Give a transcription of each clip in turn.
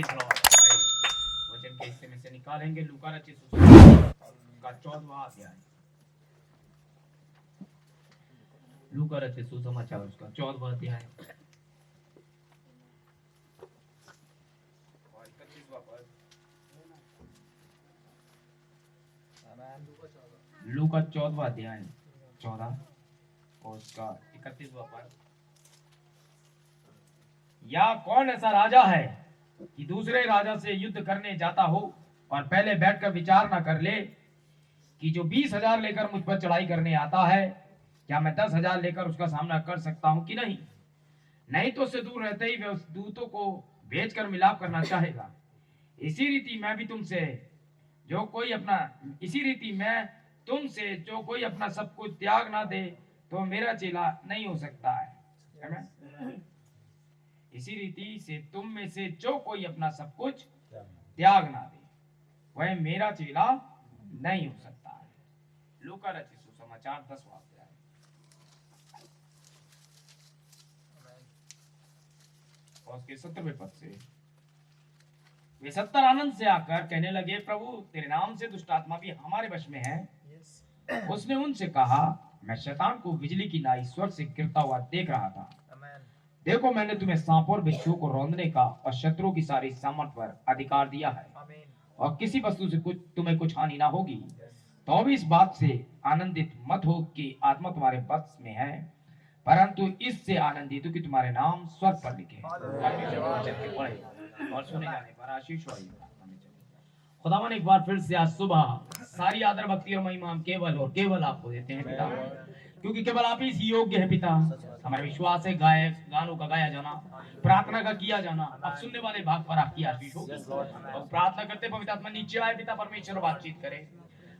वचन के हिस्से में से निकालेंगे लूका रचित सुसमाचार का 14वां अध्याय। लूका रचित सुसमाचार उसका 14वां अध्याय और 31वां पद। लूका 14वां अध्याय 14 और उसका 31वां पद। या कौन ऐसा राजा है कि दूसरे राजा से युद्ध करने जाता हो और पहले बैठकर विचार ना कर ले कि जो 20,000 लेकर मुझ पर चढ़ाई करने आता है, क्या मैं 10,000 लेकर उसका सामना कर सकता हूं कि नहीं। नहीं तो उससे दूर रहते ही वह उस दूतों को भेजकर मिलाप करना चाहेगा। इसी रीति मैं जो कोई अपना सब कुछ त्याग ना दे तो मेरा चेला नहीं हो सकता है। इसी रीति से तुम में से जो कोई अपना सब कुछ त्याग ना दे वह मेरा चेला नहीं हो सकता है। लूका रचित सुसमाचार 10वां अध्याय और उसके 17वें पद से। वे 70 आनंद से आकर कहने लगे, प्रभु तेरे नाम से दुष्ट आत्मा भी हमारे वश में है। उसने उनसे कहा, मैं शैतान को बिजली की नाई स्वर्ग से गिरता हुआ देख रहा था। देखो मैंने तुम्हें सांपों और बिच्छुओं को रौंदने का और शत्रुओं की सारी सामर्थ पर अधिकार दिया है और किसी वस्तु से तुम्हें कुछ हानि ना होगी। तो भी इस बात से आनंदित मत हो कि आत्मा तुम्हारे बस में है, परंतु इससे आनंदित हो कि तुम्हारे नाम स्वर्ग पर लिखे और सुने जाने पर आशीष हो। खुदावन एक बार फिर से आज सुबह सारी आदर भक्ति और महिमा हम केवल आपको देते हैं पिता, क्योंकि केवल आप ही योग्य है पिता। हमारा विश्वास है गानों का गाया जाना, प्रार्थना का किया जाना, अब सुनने वाले भाग पर आपकी आशीष होगी। और प्रार्थना करते पवित्र आत्मा नीचे आए पिता परमेश्वर, बातचीत करे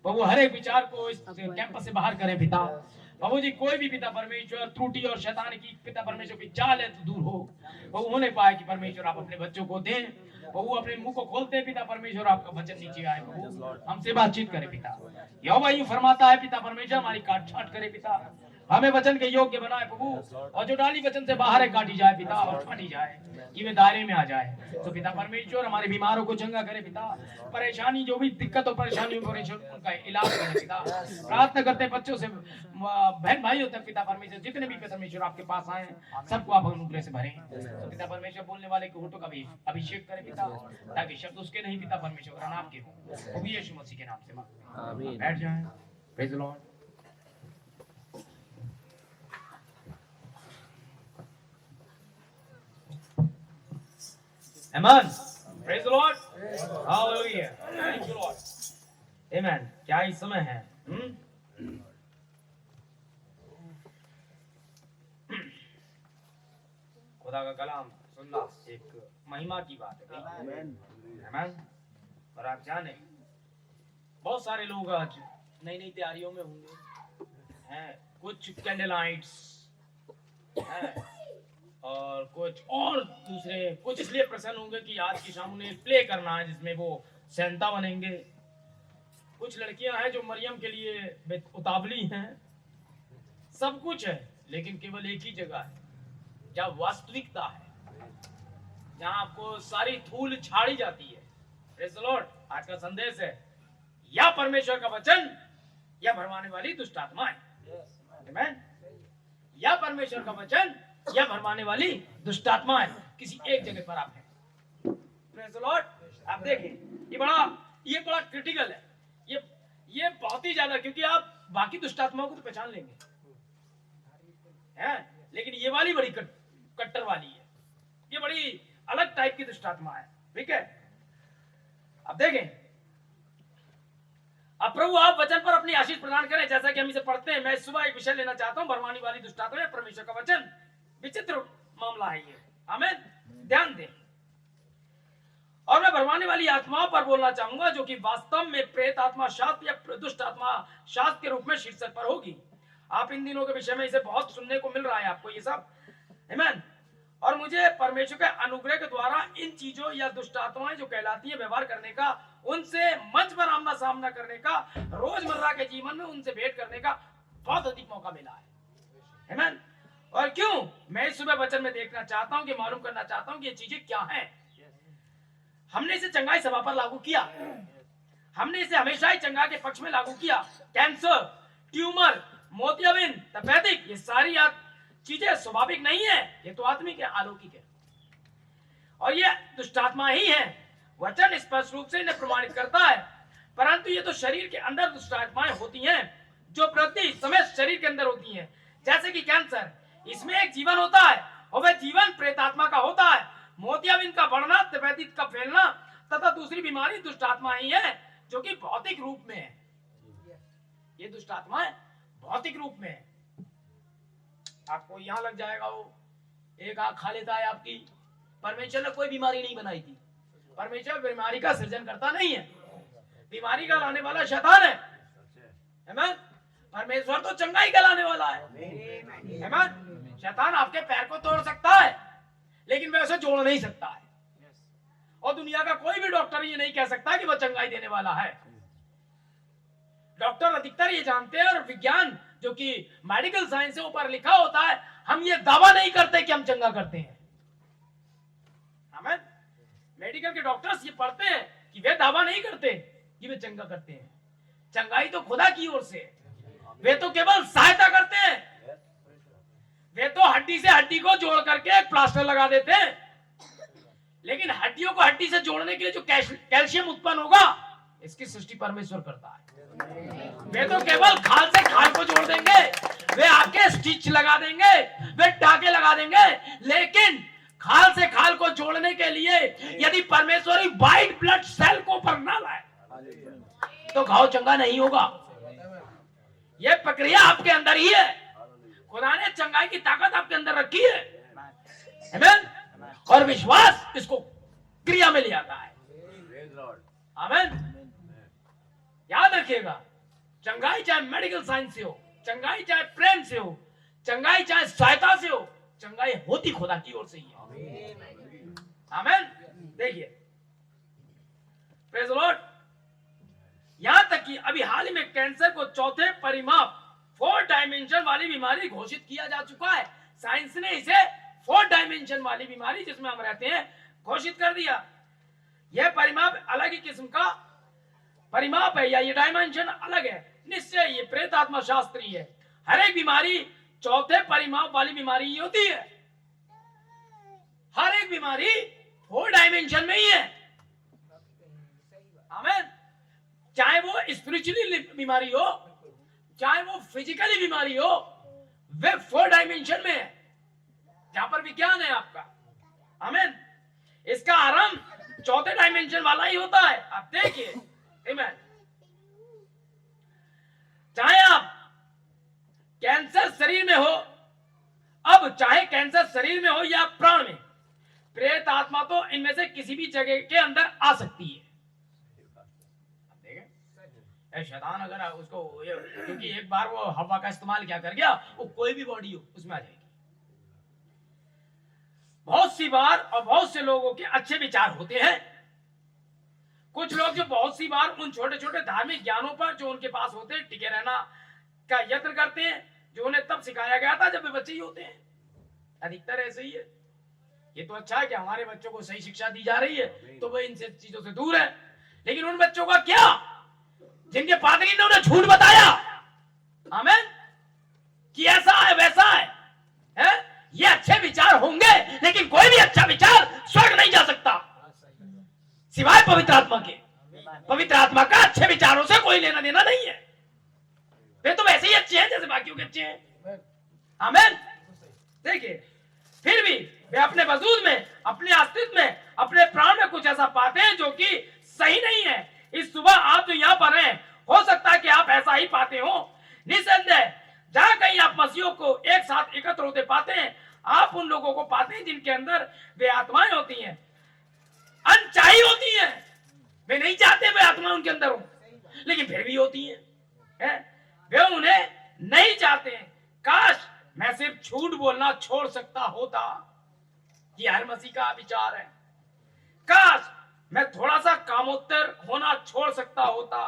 प्रभु, हर एक विचार को इस कैंपस से बाहर करें पिता। प्रभु जी कोई भी पिता परमेश्वर त्रुटि और शैतान की पिता परमेश्वर की चाल है तो दूर हो। वो होने पाए कि परमेश्वर आप अपने बच्चों को दें, प्रभु अपने मुंह को खोलते हैं पिता परमेश्वर, आपका वचन नीचे आए प्रभु, हमसे बातचीत करे पिता। यहोवा यूं फरमाता है पिता परमेश्वर, हमारी काट छांट करे पिता, हमें वचन के योग्य बनाए प्रभु, और जो डाली वचन से बाहर है काटी जाए पिता और छाटी जाए कि वे दायरे में आ जाए। तो पिता परमेश्वर हमारे बीमारों को चंगा करे पिता, परेशानी जो भी दिक्कत और परेशानी उनका इलाज करे पिता। प्रार्थना करते बच्चों से बहन भाई होते पिता परमेश्वर, जितने भी परमेश्वर आपके पास आए सबको आप अनुग्रह से भरें। तो पिता परमेश्वर बोलने वाले के होठों का भी अभिषेक करें पिता, ताकि शब्द उसके नहीं पिता परमेश्वर आपके हो। वो भी यीशु मसीह के नाम से मांगते हैं। बैठ जाएं। Praise the Lord. Amen. Praise the Lord. Hallelujah. Thank you Lord. Amen. क्या ही समय है? खुदा का कलाम सुनना एक महिमा की बात है। Amen. और आप जाने बहुत सारे लोग आज नई नई तैयारियों में होंगे हैं, कुछ कैंडल लाइट्स हैं और कुछ और दूसरे कुछ इसलिए प्रसन्न होंगे कि आज की शाम उन्हें प्ले करना है जिसमें वो सेंटा बनेंगे। कुछ लड़कियां हैं जो मरियम के लिए उतावली हैं। सब कुछ है लेकिन केवल एक ही जगह है जहाँ वास्तविकता है, जहाँ आपको सारी धूल छाड़ी जाती है। Praise the Lord. आज का संदेश है या परमेश्वर का वचन या भरमाने वाली दुष्ट आत्माएं। आमीन। या परमेश्वर का वचन या भरमाने वाली दुष्ट आत्माएं, किसी एक जगह पर आप हैं। Praise the Lord. आप देखें ये बड़ा क्रिटिकल है, ये बहुत ही ज्यादा, क्योंकि आप बाकी दुष्ट आत्माओं को तो पहचान लेंगे हैं, लेकिन ये वाली बड़ी कट्टर वाली है, ये बड़ी अलग टाइप की दुष्ट आत्मा है। ठीक है, अब देखें। अब प्रभु आप वचन पर अपनी आशीष प्रदान करें, जैसा कि हम इसे पढ़ते हैं। मैं इस सुबह एक विषय लेना चाहता हूं, भरमाने वाली दुष्ट आत्मा, परमेश्वर का वचन। विचित्र मामला है ये, आमीन। ध्यान दें। और मैं भरमाने वाली आत्माओं पर बोलना चाहूंगा, जो कि वास्तव में प्रेत आत्मा शास्त्र या दुष्ट आत्मा शास्त्र के रूप में शीर्षक पर होगी। आप इन दिनों के विषय में इसे बहुत सुनने को मिल रहा है आपको ये सब, आमीन। और मुझे परमेश्वर के अनुग्रह के द्वारा इन चीजों या दुष्ट आत्माएं जो कहलाती है व्यवहार करने का, उनसे मंच पर आमना सामना करने का, रोजमर्रा के जीवन में उनसे भेंट करने का बहुत अधिक मौका मिला है, आमीन। और क्यों मैं इस सुबह वचन में देखना चाहता हूं कि मालूम करना चाहता हूं कि ये चीजें क्या हैं। हमने इसे चंगाई सभा पर लागू किया, हमने इसे हमेशा ही चंगा के पक्ष में लागू किया। कैंसर, ट्यूमर, मोतियाबिंद, तपेदिक, ये सारी चीजें स्वाभाविक नहीं है, ये तो आत्मिक है, अलौकिक है, और ये दुष्टात्मा ही है। वचन स्पष्ट रूप से इन्हें प्रमाणित करता है। परंतु ये तो शरीर के अंदर दुष्टात्माएं होती हैं जो प्रति समय शरीर के अंदर होती हैं। जैसे कि कैंसर, इसमें एक जीवन होता है और वह जीवन प्रेतात्मा का होता है। मोतियाबिंद का बढ़ना, तपेदिक का फैलना तथा दूसरी बीमारी दुष्टात्मा ही है जो कि भौतिक रूप में है। ये दुष्टात्मा भौतिक रूप में है। आपको यहां लग जाएगा, वो एक आंख खा लेता है आपकी। परमेश्वर ने कोई बीमारी नहीं बनाई थी। परमेश्वर बीमारी का सृजन करता नहीं है, बीमारी का लाने वाला शैतान है। आमीन। परमेश्वर तो चंगाई का लाने वाला है। आमीन। शैतान आपके पैर को तोड़ सकता है लेकिन वह उसे जोड़ नहीं सकता है, और दुनिया का कोई भी डॉक्टर ये नहीं कह सकता कि वह चंगाई देने वाला है। डॉक्टर अधिकतर ये जानते हैं, और विज्ञान जो कि मेडिकल साइंस से ऊपर लिखा होता है, हम ये दावा नहीं करते कि हम चंगा करते हैं। आमीन। मेडिकल के डॉक्टर्स ये पढ़ते हैं कि वे दावा नहीं करते कि वे चंगा करते हैं। चंगाई तो खुदा की ओर से, वे तो केवल सहायता करते हैं। वे तो हड्डी से हड्डी को जोड़ करके एक प्लास्टर लगा देते हैं, लेकिन हड्डियों को हड्डी से जोड़ने के लिए जो कैल्शियम उत्पन्न होगा, इसकी सृष्टि परमेश्वर करता है। वे तो केवल खाल से खाल को जोड़ देंगे, वे आके स्टिच लगा देंगे, वे टाके लगा देंगे, लेकिन खाल से खाल को जोड़ने के लिए यदि परमेश्वर व्हाइट ब्लड सेल को ऊपर ना लाए तो घाव चंगा नहीं होगा। यह प्रक्रिया आपके अंदर ही है। खुदा ने चंगाई की ताकत आपके अंदर रखी है। आमीन। और विश्वास इसको क्रिया में ले आता है। आमीन। याद रखिएगा, चंगाई चाहे मेडिकल साइंस से हो, चंगाई चाहे प्रेम से हो, चंगाई चाहे सहायता से हो, चंगाई होती खुदा की ओर से ही है। आमीन। देखिए, प्रेज़ द लॉर्ड। यहां तक कि अभी हाल ही में कैंसर को चौथे परिमाप 4 डायमेंशन वाली बीमारी घोषित किया जा चुका है। साइंस ने इसे 4 डायमेंशन वाली बीमारी जिसमें हम रहते हैं घोषित कर दिया। यह परिमाप अलग ही किस्म का परिमाप है, या ये डायमेंशन अलग है। निश्चय ये प्रेत आत्मा शास्त्री है। हर एक बीमारी चौथे परिमाप वाली बीमारी ही होती है। हर एक बीमारी 4 डायमेंशन में ही है। आमीन। चाहे वो स्पिरिचुअली बीमारी हो, चाहे वो फिजिकली बीमारी हो, वे 4 डायमेंशन में है, जहां पर विज्ञान है आपका। आमीन। इसका आरंभ चौथे डायमेंशन वाला ही होता है। आप देखिए, आमीन। चाहे आप कैंसर शरीर में हो, अब चाहे कैंसर शरीर में हो या प्राण में, प्रेत आत्मा तो इनमें से किसी भी जगह के अंदर आ सकती है। शैतान अगर उसको, क्योंकि एक बार वो हवा का इस्तेमाल क्या कर गया, वो कोई भी बॉडी हो उसमें आ जाएगी। बहुत सी बार और बहुत से लोगों के अच्छे विचार होते हैं। कुछ लोग जो बहुत सी बार उन छोटे छोटे धार्मिक ज्ञानों पर जो उनके पास होते हैं टिके रहना का यत्न करते हैं, जो उन्हें तब सिखाया गया था जब वे बच्चे ही होते हैं। अधिकतर ऐसे ही है। ये तो अच्छा है कि हमारे बच्चों को सही शिक्षा दी जा रही है, तो वे इन चीजों से दूर है। लेकिन उन बच्चों का क्या जिनके पादरी ने उन्हें झूठ बताया, आमीन, कि ऐसा है वैसा है? ये अच्छे विचार होंगे, लेकिन कोई भी अच्छा विचार स्वर्ग नहीं जा सकता सिवाय पवित्र आत्मा के। पवित्र आत्मा का अच्छे विचारों से कोई लेना देना नहीं है। वे तो वैसे ही अच्छे हैं जैसे बाकियों के अच्छे हैं। आमीन। देखिए, फिर भी वे अपने वजूद में, अपने अस्तित्व में, अपने प्राण में कुछ ऐसा पाते हैं जो कि सही नहीं है। इस सुबह आप जो यहाँ पर हैं, हो सकता है कि आप ऐसा ही पाते हो। निसंदेह जहां कहीं आप मसीहों को एक साथ एकत्र होते पाते हैं, आप उन लोगों को पाते हैं जिनके अंदर वे आत्माएं होती हैं, अनचाही होती हैं। वे नहीं चाहते वे आत्मा उनके अंदर हो, लेकिन फिर भी होती हैं। वे उन्हें नहीं चाहते हैं। काश मैं सिर्फ झूठ बोलना छोड़ सकता होता, कि हर मसीह का विचार है। काश मैं थोड़ा सा कामोत्तर होना छोड़ सकता होता।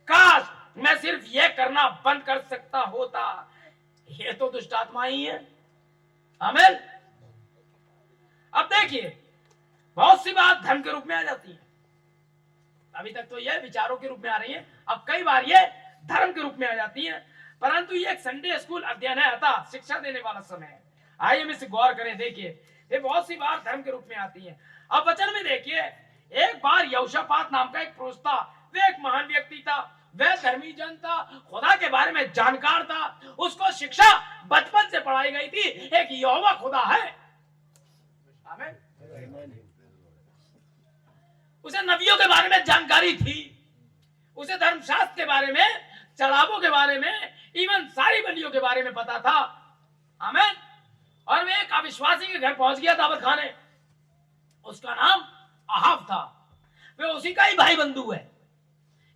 काश मैं सिर्फ ये करना बंद कर सकता होता। ये तो दुष्टात्मा ही है। आमीन। अब देखिए, बहुत सी बात धर्म के रूप में आ जाती है। अभी तक तो ये विचारों के रूप में आ रही है, अब कई बार ये धर्म के रूप में आ जाती है। परंतु ये एक संडे स्कूल अध्ययन है, अतः शिक्षा देने वाला समय है। आइए हम इस गौर करें। देखिए ये बहुत सी बार धर्म के रूप में आती है। अब वचन में देखिए, एक बार यहोशापात नाम का एक पुरुष था, वह एक महान व्यक्ति था, वह धर्मी जन था, खुदा के बारे में जानकार था, उसको शिक्षा बचपन से पढ़ाई गई थी, एक यहोवा खुदा है। आमीन। उसे नबियों के बारे में जानकारी थी, उसे धर्मशास्त्र के बारे में, चढ़ावों के बारे में, इवन सारी बलियों के बारे में पता था। आमीन। और वह एक अविश्वासी के घर पहुंच गया दावत खाने, उसका नाम अहाब था। वे उसी का ही भाई बंधु है,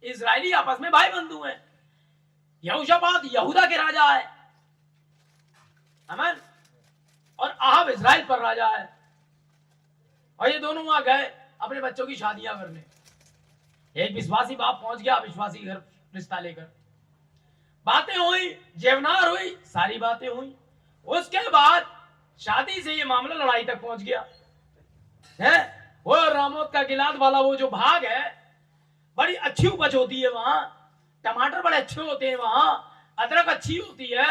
इजरायली आपस में भाई बंधु हैं। यहोशापात यहूदा के राजा है, आमीन, और अहाब इजराइल पर राजा है। और ये दोनों वहां गए अपने बच्चों की शादियां करने। एक विश्वासी बाप पहुंच गया अविश्वासी घर रिश्ता लेकर, बातें हुई, जेवनार हुई, सारी बातें हुई। उसके बाद शादी से ये मामला लड़ाई तक पहुंच गया है। वो रामोत का गिलाद वाला वो जो भाग है, बड़ी अच्छी उपज होती है वहां, टमाटर बड़े अच्छे होते हैं वहां, अदरक अच्छी होती है,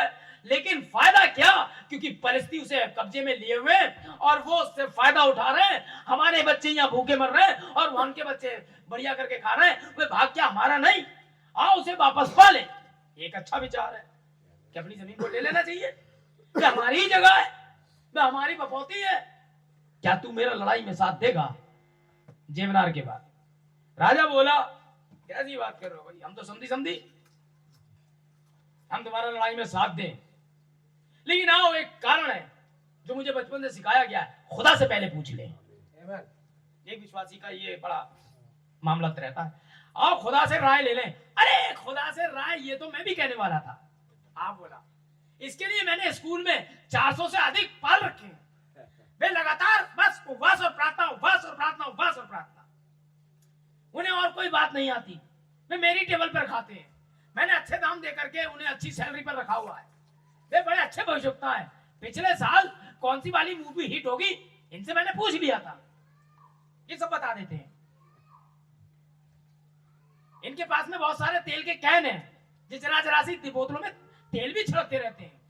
लेकिन फायदा क्या, क्योंकि परिस्थिति उसे कब्जे में लिए हुए और वो उससे फायदा उठा रहे हैं। हमारे बच्चे यहाँ भूखे मर रहे हैं और वहां के बच्चे बढ़िया करके खा रहे हैं, वे भाग क्या हमारा नहीं, आओ उसे वापस पा ले। एक अच्छा विचार है कि अपनी जमीन को ले लेना चाहिए, ये हमारी ही जगह है, ये हमारी बपौती है, क्या तू मेरा लड़ाई में साथ देगा? जेवनार के बाद राजा बोला, कैसी बात कर रहे हो भाई, हम तो समझी हम तुम्हारा लड़ाई में साथ दें, लेकिन आओ एक कारण है जो मुझे बचपन से सिखाया गया है, खुदा से पहले पूछ ले। एक विश्वासी का ये बड़ा मामला रहता है, आओ खुदा से राय ले लें। अरे खुदा से राय, ये तो मैं भी कहने वाला था। आप बोला इसके लिए मैंने स्कूल में 400 से अधिक पाल रखे हैं, वे लगातार बस उपवास और प्रार्थना, उपवास और प्रार्थना, उपवास और प्रार्थना, उन्हें और कोई बात नहीं आती। वे मेरी टेबल पर खाते हैं, मैंने अच्छे दाम दे करके उन्हें अच्छी सैलरी पर रखा हुआ है, वे बड़े अच्छे भविष्यवक्ता हैं। पिछले साल कौन सी वाली मूवी हिट होगी, इनसे मैंने पूछ लिया था, ये सब बता देते हैं। इनके पास में बहुत सारे तेल के कैन हैं, जिस राशि बोतलों में तेल भी छिड़कते रहते हैं।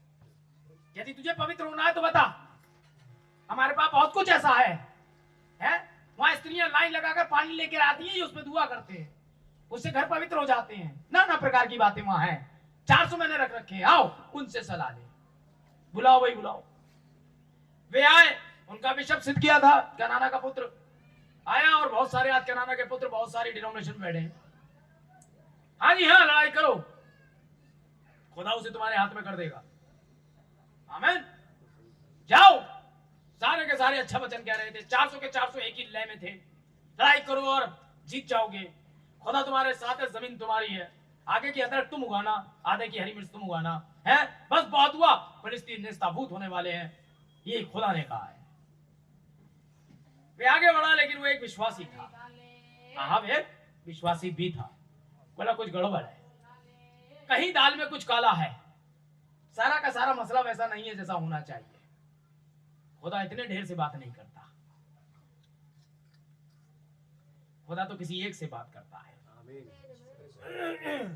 यदि तुझे पवित्र होना है तो बता, हमारे पास बहुत कुछ ऐसा है? वहां स्त्रियां लाइन लगाकर पानी लेकर आती हैं, उस पर दुआ करते हैं, उससे घर पवित्र हो जाते हैं। नाना प्रकार की बातें वहां हैं, 400 मैंने रख रखे हैं, आओ उनसे सलाह ले। बुलाओ भाई बुलाओ। वे आए, उनका बिशप सिद्ध किया था, कनाना का पुत्र आया, और बहुत सारे आज कनाना के पुत्र बहुत सारी डिनोमिनेशन बैठे हैं। हाँ जी हाँ, लड़ाई करो, खुदा उसे तुम्हारे हाथ में कर देगा। आमीन। जाओ, सारे के सारे अच्छा वचन कह रहे थे, 400 के 400 एक ही लय में थे। लड़ाई करो और जीत जाओगे, खुदा तुम्हारे साथ है, जमीन तुम्हारी है, आगे की अदरक तुम उगाना, आधे की हरी मिर्च तुम उगाना है। बस बहुत हुआ, फिलिस्तीन निस्ताबूत होने वाले हैं, ये खुदा ने कहा है। वे आगे बढ़ा, लेकिन वो एक विश्वासी था, अहाब एक विश्वासी भी था। बोला कुछ गड़बड़ है, कहीं दाल में कुछ काला है, सारा का सारा मसला वैसा नहीं है जैसा होना चाहिए। खुदा इतने ढेर से बात नहीं करता, खुदा तो किसी एक से बात करता है।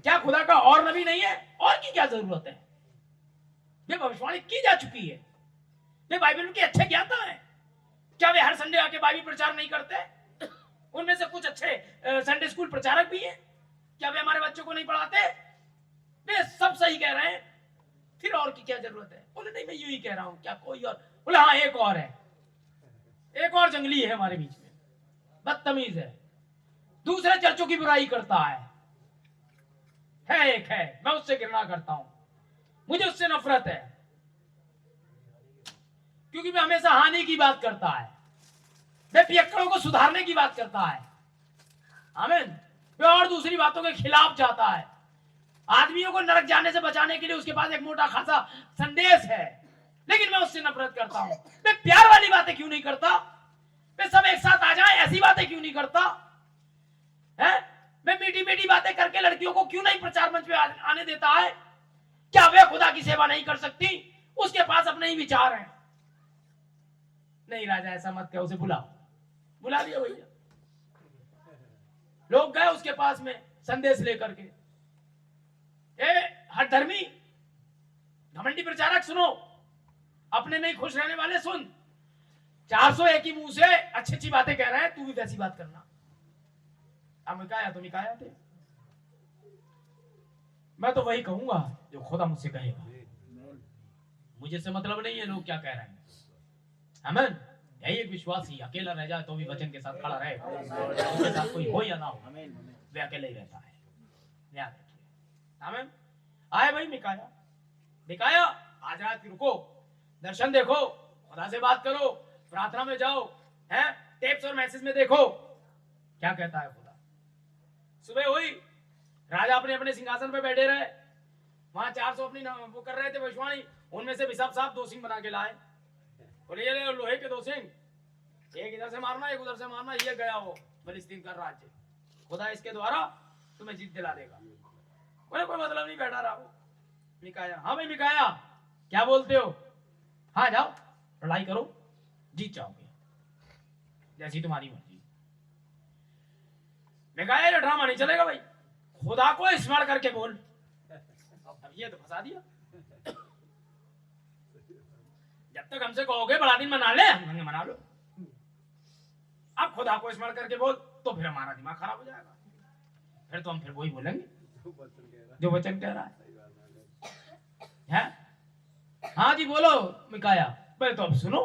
क्या खुदा का और नबी नहीं है? और की क्या जरूरत है? ये भविष्यवाणी की जा चुकी है, ये बाइबल के अच्छे ज्ञाता है। क्या वे हर संडे आके बाइबल प्रचार नहीं करते? उनमें से कुछ अच्छे संडे स्कूल प्रचारक भी हैं, क्या वे हमारे बच्चों को नहीं पढ़ाते? वे सब सही कह रहे हैं, फिर और की क्या जरूरत है? बोले नहीं, मैं यूं ही कह रहा हूं, क्या कोई और? बोले हाँ, एक और है, एक और जंगली है हमारे बीच में, बदतमीज है, दूसरे चर्चों की बुराई करता है। एक है, मैं उससे घृणा करता हूं, मुझे उससे नफरत है, क्योंकि वह हमेशा हानि की बात करता है, वह पियक्कड़ों को सुधारने की बात करता है। आमीन। वह और दूसरी बातों के खिलाफ जाता है, आदमियों को नरक जाने से बचाने के लिए उसके पास एक मोटा खासा संदेश है, लेकिन मैं उससे नफरत करता हूं। मैं प्यार वाली बातें क्यों नहीं करता? मैं सब एक साथ आ जाएं ऐसी बातें क्यों नहीं करता है? मैं मीठी मीठी बातें करके लड़कियों को क्यों नहीं प्रचार मंच पे आने देता है? क्या वे खुदा की सेवा नहीं कर सकती? उसके पास अपने ही विचार हैं। नहीं राजा, ऐसा मत कहो, उसे बुलाओ, बुला लिया भैया। लोग गए उसके पास में संदेश लेकर के, हर धर्मी घमंडी प्रचारक सुनो, अपने नहीं खुश रहने वाले सुन, 401 ही मुंह से अच्छी अच्छी बातें कह रहे हैं, तू भी वैसी बात करना। अब मिकाया तो मिकाया थे, मैं तो वही कहूंगा जो खुदा मुझसे कहेगा, मुझे से मतलब नहीं है लोग क्या कह रहे हैं। आमीन। यही एक विश्वासी अकेला रह जाए तो भी वचन के साथ खड़ा रहे, उसके साथ कोई हो या ना हो, वे अकेले ही रहता है, याद रखिए। आमीन। आए भाई मिकाया, मिकाया आज रात रुको, दर्शन देखो, खुदा से बात करो, प्रार्थना में जाओ, हैं टेप्स और मैसेज में देखो क्या कहता है खुदा। सुबह हुई, राजा अपने अपने सिंहासन पे बैठे रहे, वहां 400 अपनी वो कर रहे थे भविष्यवाणी, उनमें से बिशप साहब 2 सिंह बना के लाए, बोले ये लोहे के 2 सिंह, एक इधर से मारना एक उधर से मारना, ये गया हो फिलिस्तीन का राज्य, खुदा इसके द्वारा तुम्हें जीत दिला देगा। बोले कोई मतलब नहीं, बैठा रहा। मिकाया, हाँ भाई मिकाया क्या बोलते हो, हाँ जाओ लड़ाई करो, जीत जाओगे, जैसी तुम्हारी मर्जी। मिकाया ये ड्रामा नहीं चलेगा भाई, खुदा को स्मरण करके बोल। अब ये तो फंसा दिया, जब तक हमसे कहोगे बड़ा दिन मना ले, हम कहेंगे मना लो, अब खुदा को स्मरण करके बोल तो फिर हमारा दिमाग खराब हो जाएगा, फिर तो हम फिर वही बोलेंगे जो वचन कह रहा है। हाँ जी बोलो मिकाया। पहले तो अब सुनो,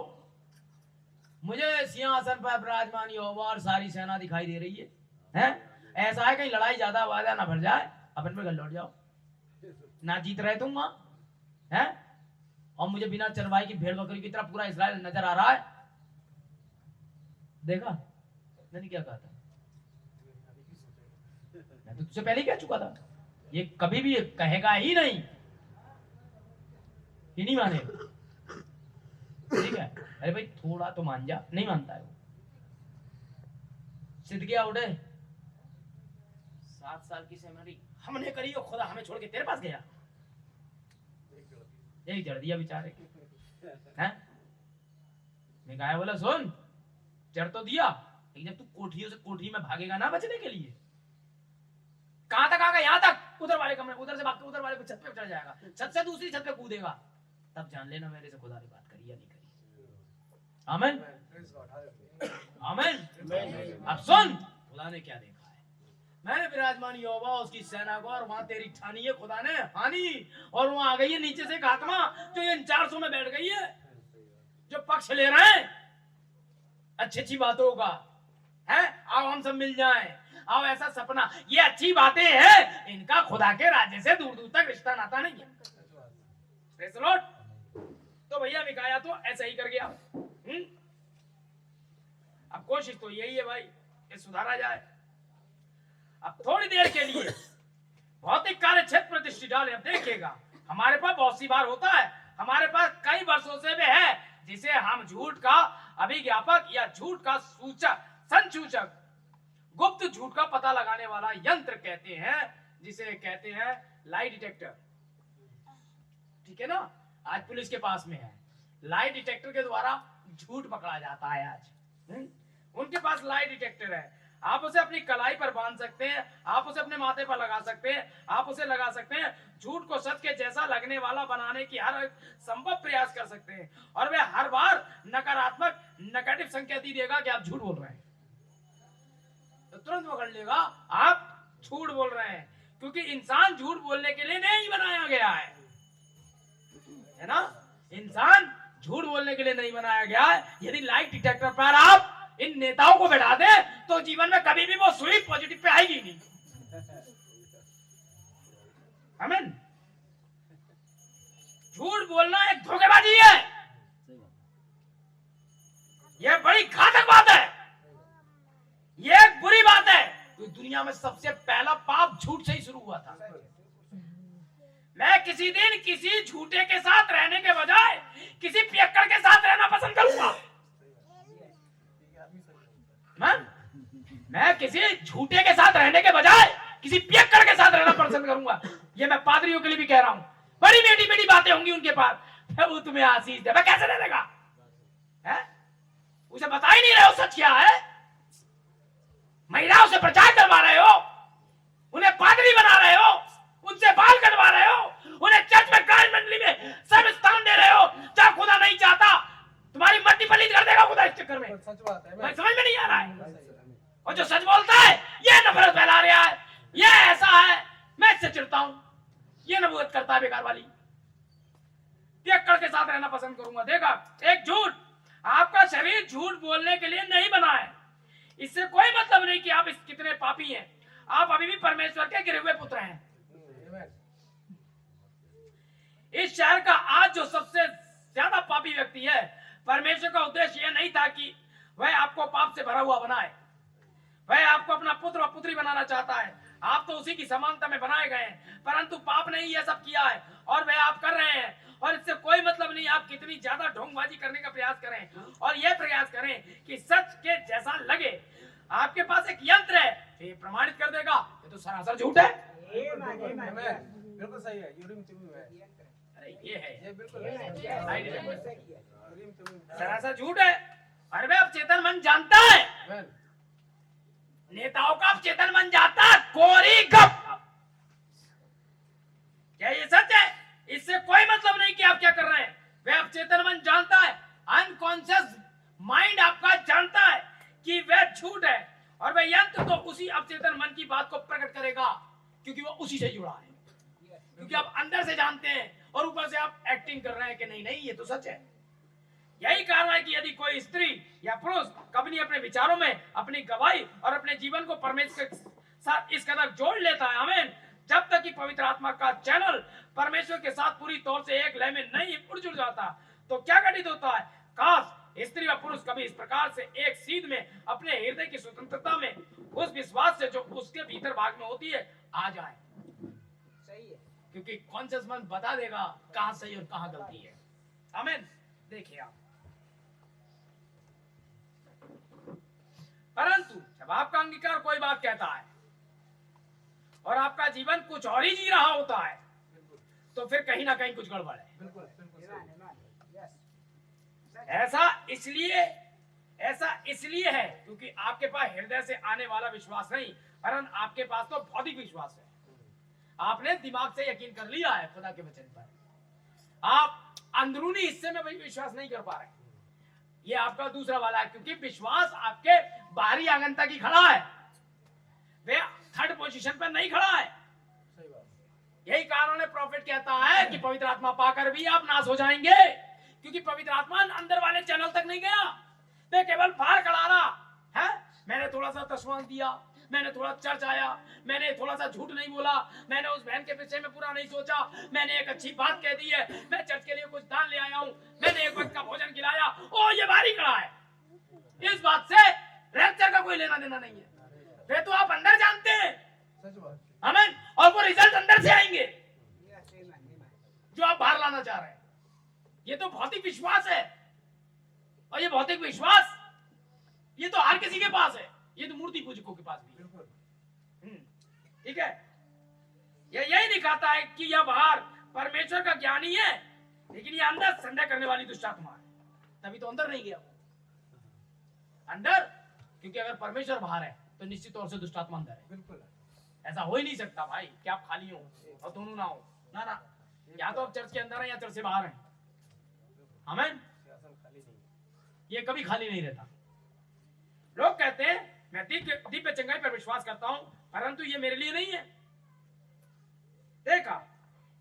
मुझे सिंहासन पर विराजमान यहोवा और सारी सेना दिखाई दे रही है, हैं? ऐसा है कहीं लड़ाई ज्यादा वादा ना भर जाए, अपन पे घर लौट जाओ, ना जीत रहे तुम वहां, हैं? और मुझे बिना चरवाई की भेड़ बकरी की तरह पूरा इस्राएल नजर आ रहा है। देखा मैंने क्या कहा था, मैं तो तुझसे पहले ही कह चुका था, ये कभी भी कहेगा ही नहीं, ये नहीं मानेगा, ठीक है? अरे भाई थोड़ा तो मान जा, नहीं मानता है वो। सिद्धगिया उड़े 7 साल की सेमरी हमने करी और खुदा हमें छोड़ के तेरे पास गया, यही जड़ दिया बेचारे, हैं? मिकाया बोला सुन, जड़ तो दिया, लेकिन जब तू कोठियों से कोठी में भागेगा ना बचने के लिए, कहां तक आएगा, यहां तक, उधर वाले कमरे, उधर से भाग के उधर वाले छत पे चढ़ जाएगा, छत से दूसरी छत पे कूदेगा, तब जान लेना मेरे से खुदा ने बात करी या नहीं करी। आमीन, आमीन। अब सुन खुदा ने क्या देखा है, मैंने विराजमान यहोवा उसकी सेना को, और वहां तेरी ठानी है खुदा ने हानि, और वहां आ गई है नीचे से एक आत्मा जो इन 400 में बैठ गई है, जो पक्ष ले रहे हैं अच्छी अच्छी बातों का, है? आओ हम सब मिल जाएं, आओ ऐसा सपना, ये अच्छी बातें हैं, इनका खुदा के राज्य से दूर दूर तक रिश्ता नाता नहीं है। Praise the Lord. तो भैया मिकाया तो ऐसा ही कर गया। अब कोशिश तो यही है भाई, ये सुधारा जाए। अब थोड़ी देर के लिए भौतिक कार्य क्षेत्र पर दृष्टि डालें। अब देखिएगा, हमारे पास बहुत सी बार होता है, हमारे पास कई वर्षों से भी है, जिसे हम झूठ का अभिज्ञापक या झूठ का सूचक, संसूचक, गुप्त झूठ का पता लगाने वाला यंत्र कहते हैं, जिसे कहते हैं लाई डिटेक्टर, ठीक है ना? आज पुलिस के पास में है, लाई डिटेक्टर के द्वारा झूठ पकड़ा जाता है आज। उनके पास लाई डिटेक्टर है, आप उसे अपनी कलाई पर बांध सकते हैं, आप उसे अपने माथे पर लगा सकते हैं, आप उसे लगा सकते हैं, झूठ को सच के जैसा लगने वाला बनाने की हर संभव प्रयास कर सकते हैं, और वे हर बार नकारात्मक नेगेटिव संकेत ही देगा कि आप झूठ बोल रहे हैं, तो तुरंत पकड़ लेगा आप झूठ बोल रहे हैं, क्योंकि इंसान झूठ बोलने के लिए नहीं बनाया गया है ना? इंसान झूठ बोलने के लिए नहीं बनाया गया है। यदि लाइट डिटेक्टर पर आप इन नेताओं को बैठा दे तो जीवन में कभी भी वो सुई पॉजिटिव पे आएगी नहीं। आमीन। झूठ बोलना एक धोखेबाजी है, यह बड़ी घातक बात है, यह एक बुरी बात है। तो दुनिया में सबसे पहला पाप झूठ से ही शुरू हुआ था। मैं किसी दिन किसी झूठे के साथ रहने के बजाय किसी पियक्कड़ के साथ रहना पसंद करूंगा। मैं किसी झूठे के साथ रहने के बजाय किसी पियक्कड़ के साथ रहना पसंद करूंगा। ये मैं पादरियों के लिए भी कह रहा हूं। बड़ी बेटी बेटी बातें होंगी उनके पास, वो तुम्हें आशीष दे, मैं कैसे दे देगा? है? उसे बता ही नहीं रहे हो सच क्या है, महिलाओं से प्रचार करवा रहे हो, उन्हें पादरी बना रहे हो, उनसे बाल कटवा रहे हो, उन्हें चर्च में कार्य मंडली में सब स्थान दे रहे हो जहां खुदा नहीं चाहता। तुम्हारी मट्टी पलीत कर देगा खुदा इस चक्कर में। सच बात है। भाई समझ में नहीं आ रहा है। और जो सच बोलता है ये नफरत फैला रहा है, ये ऐसा है, मैं इससे चिढ़ता हूं, ये नबूवत करता है बेकार वाली। पियक्कड़ के साथ रहना पसंद करूंगा। देखा, एक झूठ, आपका शरीर झूठ बोलने के लिए नहीं बना है। इससे कोई मतलब नहीं कि आप कितने पापी हैं, आप अभी भी परमेश्वर के गिरे हुए पुत्र हैं। इस शहर का आज जो सबसे ज्यादा पापी व्यक्ति है, परमेश्वर का उद्देश्य यह नहीं था कि वह आपको पाप से भरा हुआ बनाए, वह आपको अपना पुत्र और पुत्री बनाना चाहता है। आप तो उसी की समानता में बनाए गए हैं, परंतु पाप ने ही यह सब किया है और वह आप कर रहे हैं। और इससे कोई मतलब नहीं आप कितनी ज्यादा ढोंगबाजी करने का प्रयास करें और यह प्रयास करें कि सच के जैसा लगे। आपके पास एक यंत्र है, ये प्रमाणित कर देगा ये तो सरासर झूठ है। बिल्कुल सही है। अरे ये है, ये बिल्कुल सरासर झूठ है। अरे भाई, अब चेतन मन जानता है, नेताओं का अब चेतन मन जाता है। कोरी गप, क्या ये सच है? इससे कोई मतलब नहीं कि आप क्या कर रहे हैं, वह अब चेतन मन जानता है। अनकॉन्शियस माइंड आपका जानता है कि वह झूठ है और वह यंत्र तो उसी अवचेतन मन की बात को प्रकट करेगा, क्योंकि वो उसी से जुड़ा है। क्योंकि आप अंदर से जानते हैं और ऊपर से आप एक्टिंग कर रहे हैं कि नहीं नहीं ये तो सच है। यही कारण है कि यदि कोई स्त्री या पुरुष कभी अपने विचारों में अपनी गवाही और अपने जीवन को परमेश्वर के साथ इस कदर जोड़ लेता है, आमीन, जब तक कि पवित्र आत्मा का चैनल परमेश्वर के साथ पूरी तौर से एक लय में नहीं जुड़ जाता, तो क्या घटित होता है? काश स्त्री व पुरुष कभी इस प्रकार से एक सीध में अपने हृदय की स्वतंत्रता में उस विश्वास से जो उसके भीतर भाग में होती है आ जाए। सही है, क्योंकि कॉन्शियस मन बता देगा कहां सही और कहां गलती है। आमीन। देखिए आप, परंतु जब आपका अंगीकार कोई बात कहता है और आपका जीवन कुछ और ही जी रहा होता है, तो फिर कहीं ना कहीं कुछ गड़बड़ है। ऐसा इसलिए है क्योंकि आपके पास हृदय से आने वाला विश्वास नहीं, परंतु आपके पास तो भौतिक विश्वास है। आपने दिमाग से यकीन कर लिया है खुदा के वचन पर, आप अंदरूनी हिस्से में विश्वास नहीं कर पा रहे। ये आपका दूसरा वाला है, क्योंकि विश्वास आपके बाहरी आंगन तक ही खड़ा है, वे थर्ड पोजीशन पर नहीं खड़ा है। यही कारण है प्रॉफिट कहता है कि पवित्र आत्मा पाकर भी आप नाश हो जाएंगे, क्योंकि पवित्र आत्मा अंदर वाले चैनल तक नहीं गया, वे केवल बाहर खड़ा रहा है। मैंने थोड़ा सा दशवां दिया, मैंने थोड़ा चर्च आया, मैंने थोड़ा सा झूठ नहीं बोला, मैंने उस बहन के विषय में पूरा नहीं सोचा, मैंने एक अच्छी बात कह दी है, मैं चर्च के लिए कुछ दान ले आया हूं, मैंने एक वक्त का भोजन खिलाया, ओ ये बाहरी खड़ा है। इस बात से रैप्चर का कोई लेना देना नहीं है। वे तो आप अंदर जानते हैं, आमीन, और वो रिजल्ट अंदर से आएंगे जो आप बाहर लाना चाह रहे हैं। ये तो भौतिक विश्वास है, और ये भौतिक विश्वास ये तो हर किसी के पास है, ये तो मूर्ति पूजकों के पास भी है। ठीक है, यही दिखाता है कि यह बाहर परमेश्वर का ज्ञानी है, लेकिन ये अंदर संदेह करने वाली दुष्ट आत्मा है। तभी तो अंदर नहीं गया वो अंदर, क्योंकि अगर परमेश्वर बाहर है तो निश्चित तौर से दुष्ट आत्मा अंदर है। बिल्कुल ऐसा हो ही नहीं सकता भाई कि आप खाली हो और दोनों ना हो। ना ना, या तो आप चर्च के अंदर हैं या चर्च से बाहर हैं। आमीन। ये कभी खाली नहीं रहता। लोग कहते हैं मैं दिव्य चंगाई पर विश्वास करता हूं, परंतु ये मेरे लिए नहीं है। देखा,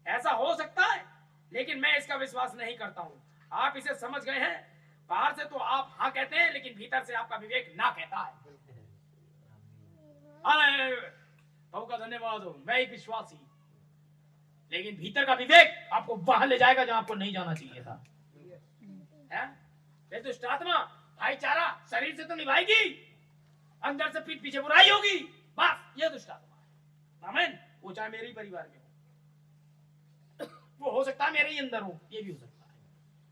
ऐसा हो सकता है, लेकिन मैं इसका विश्वास नहीं करता हूं। आप इसे समझ गए हैं। बाहर से तो आप हाँ कहते हैं, लेकिन भीतर से आपका विवेक ना कहता है। प्रभु का धन्यवाद हो, मैं एक विश्वासी, लेकिन भीतर का विवेक आपको वहां ले जाएगा जहां आपको नहीं जाना चाहिए था। ये दुष्ट आत्मा भाईचारा शरीर से तो निभाएगी, अंदर से पीठ पीछे बुराई होगी, बस ये दुष्ट आत्मा है। आमीन। वो चाहे मेरे ही परिवार में हो, वो हो सकता है मेरे ही अंदर हो, ये भी हो सकता है,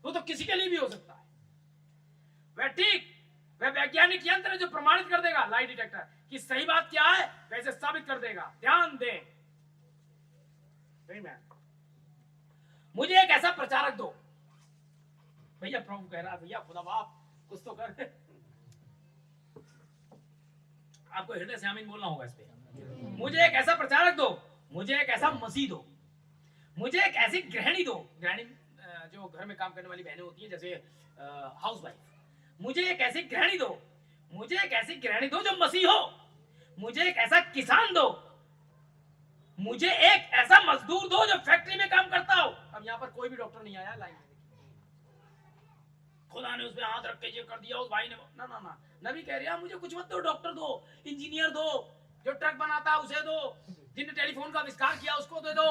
वो तो किसी के लिए भी हो सकता है। वह ठीक, वह वैज्ञानिक यंत्र है जो प्रमाणित कर देगा, लाई डिटेक्टर, कि सही बात क्या है वैसे साबित कर देगा। ध्यान दें, मुझे एक ऐसा प्रचारक दो। भैया प्रभु कह रहा है, भैया खुदा बाप कुछ तो कर। आपको हृदय से आमीन बोलना होगा इस पे। मुझे एक ऐसा प्रचारक दो, मुझे एक ऐसा मसीह दो, मुझे एक ऐसी गृहिणी दो, गृहिणी जो घर में काम करने वाली बहनें होती है जैसे हाउस वाइफ, मुझे एक ऐसी गृहिणी दो, मुझे एक ऐसी गृहिणी दो जो मसीह हो, मुझे एक ऐसा किसान दो, मुझे एक ऐसा मजदूर दो जो फैक्ट्री में काम करता हो। अब यहाँ पर कोई भी डॉक्टर नहीं आया लाइन में, खुदा ने उसमें हाथ रख के ये कर दिया, उस भाई ने ना ना ना, नबी कह रहा मुझे कुछ मत दो, डॉक्टर दो, इंजीनियर दो, जो ट्रक बनाता है उसे दो, जिसने टेलीफोन का आविष्कार किया उसको दे दो,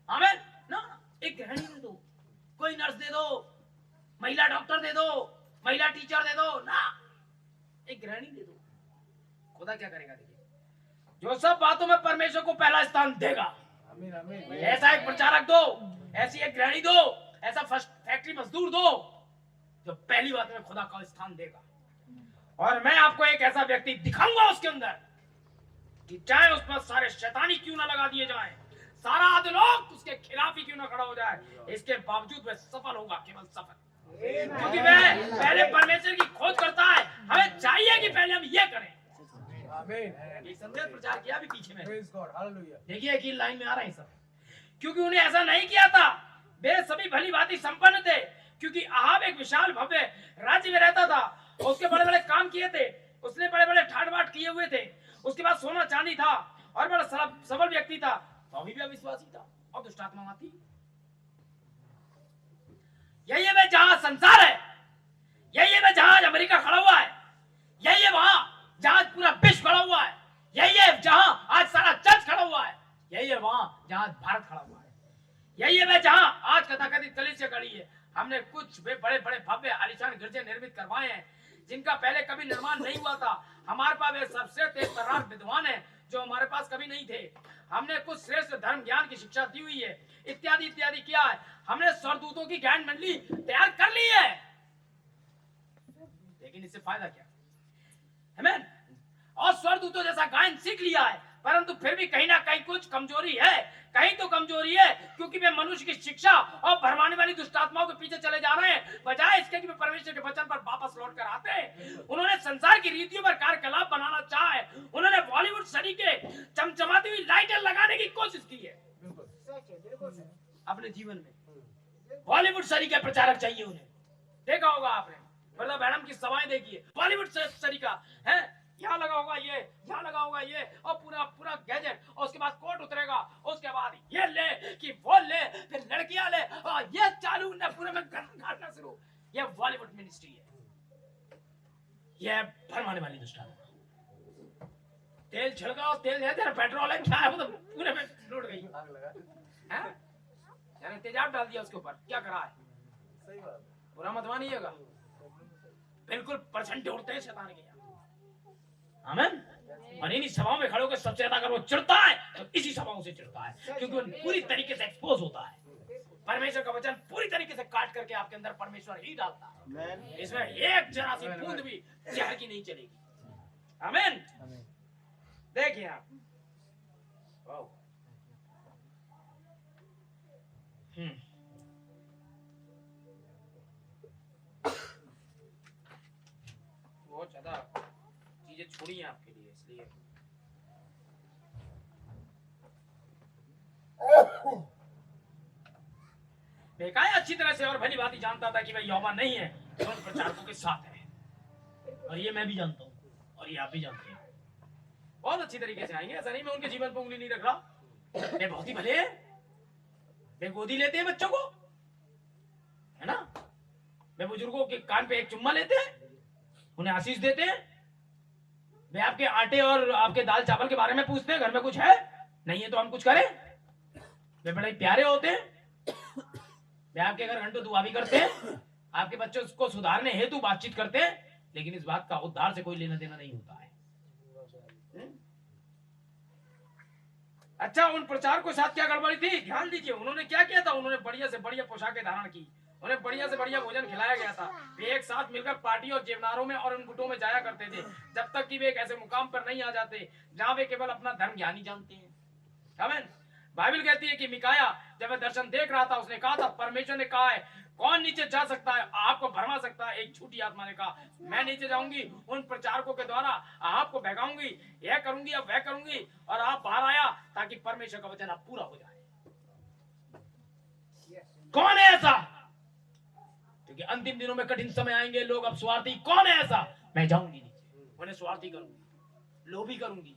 आमीन ना। एक गृहिणी दे दो, कोई नर्स दे दो, महिला डॉक्टर दे दो, महिला टीचर दे दो ना, एक गृहिणी दे दो। खुदा क्या करेगा देखिए, जो सब बातों में परमेश्वर को पहला स्थान देगा। आमीन आमीन। ऐसा एक प्रचारक दो, ऐसी एक गृहिणी दो, ऐसा फैक्ट्री मजदूर दो जो पहली बात में खुदा का स्थान देगा। और मैं आपको एक ऐसा व्यक्ति दिखाऊंगा उसके अंदर कि चाहे उस पर सारे शैतानी क्यों ना लगा दिए जाएं, सारा आदिलोक उसके खिलाफ ही क्यों ना खड़ा हो जाए, इसके बावजूद वह सफल होगा, केवल सफल, क्योंकि वह पहले परमेश्वर की खोज करता है। हमें चाहिए कि पहले हम ये करें। आमीन। एक संदेश प्रचार किया भी पीछे में, प्रेज गॉड, हालेलुया। देखिए एक ही लाइन में आ रहे हैं सब, क्योंकि उन्हें ऐसा नहीं किया था, वे सभी भली भांति संपन्न थे, क्योंकि अहाब एक विशाल भव्य राज्य में रहता था, उसके बड़े बड़े काम किए थे, उसने बड़े बड़े ठाट बाट किए हुए थे, उसके पास सोना चांदी था और बड़ा सबल व्यक्ति था, तो अभी भी अविश्वासी था और दुष्ट आत्मा थी। यही है वह जहां संसार है, यही है वह जहां अमेरिका खड़ा हुआ है, यही है वहां जहां पूरा विश्व खड़ा हुआ है, यही है जहां आज सारा चर्च खड़ा हुआ है, यही है वहां जहां भारत खड़ा हुआ है, यही है वह जहां आज कथाकथित कलीसिया खड़ी है। हमने कुछ वे बड़े बड़े भव्य आलीशान गिरजे निर्मित करवाए हैं जिनका पहले कभी निर्माण नहीं हुआ था। हमारे पास वे सबसे तेज तर्रार विद्वान हैं जो हमारे पास कभी नहीं थे। हमने कुछ श्रेष्ठ धर्म ज्ञान की शिक्षा दी हुई है, इत्यादि इत्यादि किया है। हमने स्वरदूतों की ज्ञान मंडली तैयार कर ली है, लेकिन इससे फायदा क्या? आमीन। और स्वरदूतों जैसा गायन सीख लिया है, परंतु फिर भी कहीं ना कहीं कुछ कमजोरी है, कहीं तो कमजोरी है, क्योंकि वे मनुष्य की शिक्षा और भरमाने वाली दुष्ट आत्माओं के पीछे चले जा रहे हैं, बजाय इसके कि वे परमेश्वर के वचन पर वापस लौट कर आते हैं। उन्होंने संसार की रीतियों पर कार्यकलाप बनाना चाहा है, उन्होंने बॉलीवुड सरी के चमचमाती हुई लाइटें लगाने की कोशिश की है अपने जीवन में। बॉलीवुड सरी के प्रचारक चाहिए उन्हें, देखा होगा आपने, ब्रदर मैडम की सभाएं देखिए, बॉलीवुड सरी का है, यहाँ लगा होगा ये, यहाँ लगा होगा ये, और पूरा पूरा गैजेट, और उसके बाद कोट उतरेगा, उसके बाद ये ले कि वो ले, फिर लड़कियां ले, और ये चालू ने पूरे में गाना शुरू। ये बॉलीवुड मिनिस्ट्री है, ये भरमाने वाली दुष्टा। तेल छिड़काओ, तेल है तेरा, पेट्रोल है क्या है, वो तो पूरे में लौट गई है, यानी तेजाब डाल दिया उसके ऊपर, क्या करा है? सही बात, बुरा मत मानिएगा, बिल्कुल परसेंट उड़ते हैं शैतान के यहाँ। आमीन। और इन्हीं सभाओं में खड़े होकर सबसे ज्यादा अगर वो चिढ़ता है तो इसी सभाओं से चिढ़ता है, क्योंकि वो पूरी तरीके से एक्सपोज होता है। परमेश्वर का वचन पूरी तरीके से काट करके आपके अंदर परमेश्वर ही डालता है, इसमें एक जरा सी बूंद भी जहर की नहीं चलेगी। आमीन। देखिए आप, बहुत ज्यादा चीजें छोड़ी हैं आपके लिए, इसलिए बेकाय अच्छी तरह से और भली भांति जानता था कि वह यहोवा नहीं है, तो उन प्रचारकों के साथ है, और ये मैं भी जानता हूँ और ये आप भी जानते हैं। बहुत अच्छी तरीके से आएंगे, ऐसा नहीं मैं उनके जीवन पर उंगली नहीं रख रहा, वे बहुत ही भले हैं, वे गोदी लेते हैं बच्चों को, है ना, वे बुजुर्गों के कान पे एक चुम्मा लेते हैं, उन्हें आशीष देते हैं, वे आपके आटे और आपके दाल चावल के बारे में पूछते हैं, घर में कुछ है, नहीं है तो हम कुछ करें। वे बड़े प्यारे होते हैं, वे आपके घर घंटों दुआ भी करते हैं, आपके बच्चों को सुधारने हेतु बातचीत करते हैं, लेकिन इस बात का उद्धार से कोई लेना देना नहीं होता है। अच्छा, उन प्रचारकों के साथ क्या गड़बड़ी थी? ध्यान दीजिए, उन्होंने क्या किया था? उन्होंने बढ़िया से बढ़िया पोशाकें धारण की, उन्हें बढ़िया से बढ़िया भोजन खिलाया गया था, वे एक साथ मिलकर पार्टी और जेवनारों में और उन गुटों में जाया करते थे, जब तक कि वे एक ऐसे मुकाम पर नहीं आ जाते जहां वे केवल अपना धर्म ज्ञान ही जानते हैं। आमीन। बाइबल कहती है कि मिकाया जब वह दर्शन देख रहा था, उसने कहा था, परमेश्वर ने कहा है कौन नीचे जा सकता है, आपको भरमा सकता है? एक झूठी आत्मा ने कहा, मैं नीचे जाऊंगी, उन प्रचारकों के द्वारा आपको बहकाऊंगी, यह करूंगी अब वह करूंगी, और आप बाहर आया ताकि परमेश्वर का वचन अब पूरा हो जाए। कौन है ऐसा? क्योंकि अंतिम दिनों में कठिन समय आएंगे, लोग अब स्वार्थी। कौन है ऐसा? मैं जाऊंगी नीचे, उन्हें स्वार्थी करूंगी, लोभी करूंगी,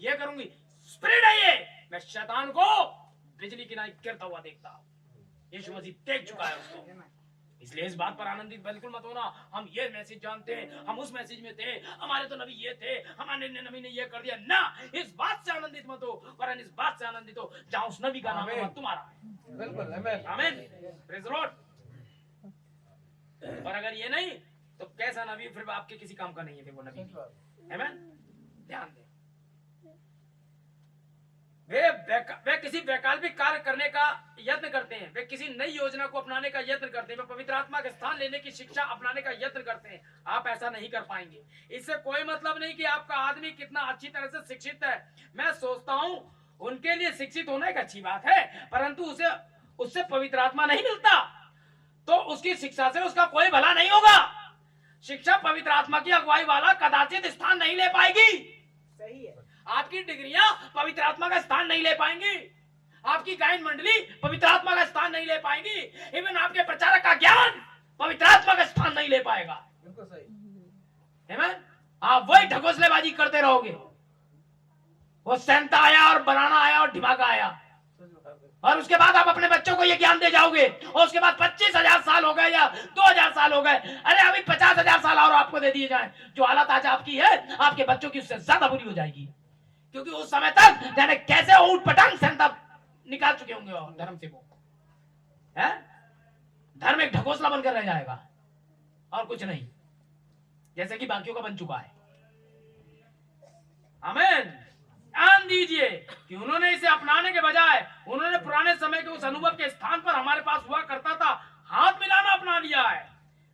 ये करूंगी। स्पिरिट है ये। मैं शैतान को बिजली की नाई गिरता हुआ देखता हूं। यीशु मसीह देख चुका है उसको। इसलिए इस बात पर आनंदित बिल्कुल मत होना, हम ये मैसेज जानते हैं, हम उस मैसेज में थे, हमारे तो नबी ये थे, हमारे नबी ने ये कर दिया ना। इस बात से आनंदित मत हो, वरन इस बात से आनंदित हो जहां उस नबी का नाम है तुम्हारा है। बिल्कुल, आमीन, आमीन, प्रेज़ द लॉर्ड। और अगर ये नहीं तो कैसा नबी, फिर आपके किसी काम का नहीं है फिर वो नबी। आमीन, ध्यान दें। वे किसी वैकल्पिक कार्य करने का यत्न करते हैं, वे किसी नई योजना को अपनाने का यत्न करते हैं, वे पवित्र आत्मा के स्थान लेने की शिक्षा अपनाने का यत्न करते हैं। आप ऐसा नहीं कर पाएंगे। इससे कोई मतलब नहीं कि आपका आदमी कितना अच्छी तरह से शिक्षित है। मैं सोचता हूँ उनके लिए शिक्षित होना एक अच्छी बात है, परंतु उससे पवित्र आत्मा नहीं मिलता तो उसकी शिक्षा से उसका कोई भला नहीं होगा। शिक्षा पवित्र आत्मा की अगुवाई वाला कदाचित स्थान नहीं ले पाएगी। सही है। आपकी डिग्रियां पवित्र आत्मा का स्थान नहीं ले पाएंगी, आपकी गायन मंडली पवित्र आत्मा का स्थान नहीं ले पाएंगी, इवन आपके प्रचारक का ज्ञान पवित्र आत्मा का स्थान नहीं ले पाएगा। बिल्कुल सही। आमीन। आप वही ढकोसलेबाजी करते रहोगे। वो सेंटा आया और बनाना आया और ढिमाका आया, और उसके बाद आप अपने बच्चों को ये ज्ञान दे जाओगे, और उसके बाद 25,000 साल हो गए या 2,000 साल हो गए, अरे अभी 50,000 साल और आपको दे दिए जाए, जो हालत आज आपकी है आपके बच्चों की उससे ज्यादा बुरी हो जाएगी। क्योंकि उस समय तक जाने कैसे ऊट पटांग सेंटा निकाल चुके होंगे और धर्म से वो है, धर्म एक ढकोसला बनकर रह जाएगा और कुछ नहीं, जैसे कि बाकियों का बन चुका है। आमीन। ध्यान दीजिए कि उन्होंने इसे अपनाने के बजाय उन्होंने पुराने समय के उस अनुभव के स्थान पर हमारे पास हुआ करता था हाथ मिलाना अपना लिया है।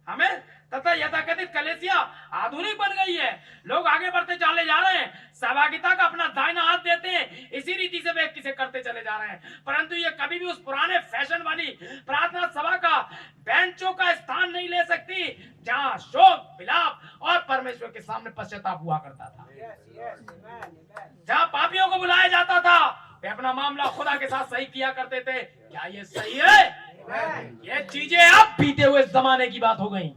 हमें तथा यथाकथित कलेसिया आधुनिक बन गई है। लोग आगे बढ़ते चले जा रहे हैं, सहभागिता का अपना दाहिना हाथ देते हैं, इसी रीति से वे किसे करते चले जा रहे हैं, परंतु ये कभी भी उस पुराने फैशन वाली प्रार्थना सभा का बेंचों का स्थान नहीं ले सकती जहां शोक विलाप और परमेश्वर के सामने पश्चाताप हुआ करता था। जहां पापियों को बुलाया जाता था, वे अपना मामला खुदा के साथ सही किया करते थे। क्या ये सही है? ये चीजें अब बीते हुए जमाने की बात हो गई।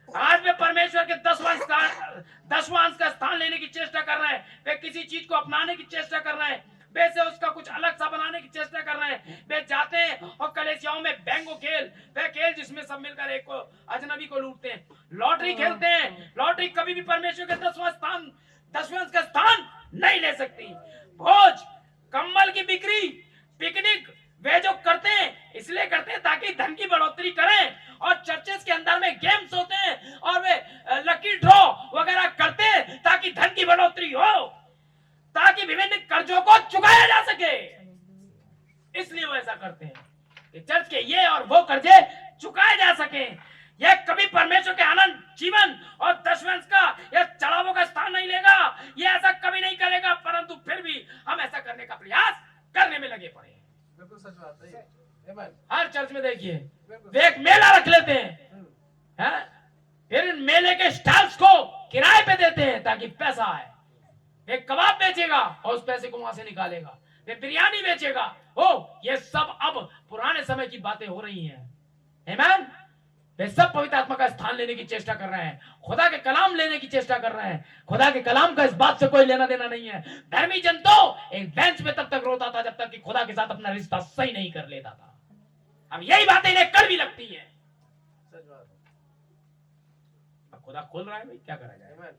आज वे परमेश्वर के 10वां अंश का स्थान लेने की चेष्टा कर रहे हैं, वे किसी चीज को अपनाने की चेष्टा कर रहे हैं, वे से उसका कुछ अलग सा बनाने की चेष्टा कर रहे हैं। वे जाते हैं और कलेसियाओं में बैंगो खेल, वे खेल जिसमें सब मिलकर एक को अजनबी को लूटते हैं, लॉटरी खेलते हैं। लॉटरी कभी भी परमेश्वर के 10वें अंश का स्थान नहीं ले सकती। भोज, कम्बल की बिक्री, पिकनिक वे जो करते हैं इसलिए करते हैं ताकि धन की बढ़ोतरी करें, और चर्चेस के अंदर में गेम्स होते हैं और वे लकी ड्रॉ वगैरह करते हैं ताकि धन की बढ़ोतरी हो, ताकि विभिन्न कर्जों को चुकाया जा सके। इसलिए वो ऐसा करते हैं कि चर्च के ये और वो कर्जे चुकाए जा सके। यह कभी परमेश्वर के आनंद जीवन और 10वें अंश का या चढ़ावों का स्थान नहीं लेगा। ये ऐसा कभी नहीं करेगा, परंतु फिर भी हम ऐसा करने का प्रयास करने में लगे पड़े। बिल्कुल सच बात है। आमीन। हर चर्च में देखिए वे एक मेला रख लेते हैं, फिर इन मेले के स्टॉल्स को किराए पे देते हैं ताकि पैसा आए। वे कबाब बेचेगा और उस पैसे को वहां से निकालेगा, वे बिरयानी बेचेगा। ये सब अब पुराने समय की बातें हो रही हैं। आमीन। वे सब पवित्र आत्मा का स्थान लेने की चेष्टा कर रहे हैं, खुदा के कलाम लेने की चेष्टा कर रहे हैं। खुदा के कलाम का इस बात से कोई लेना देना नहीं है। धर्मी जन तो एक बेंच पे तब तक रोता था जब तक कि खुदा के साथ अपना रिश्ता सही नहीं कर लेता था। अब यही बातें इन्हें कड़वी लगती है। सच बात। अब खुदा खोल रहा है भाई, क्या करा जाए। आमीन।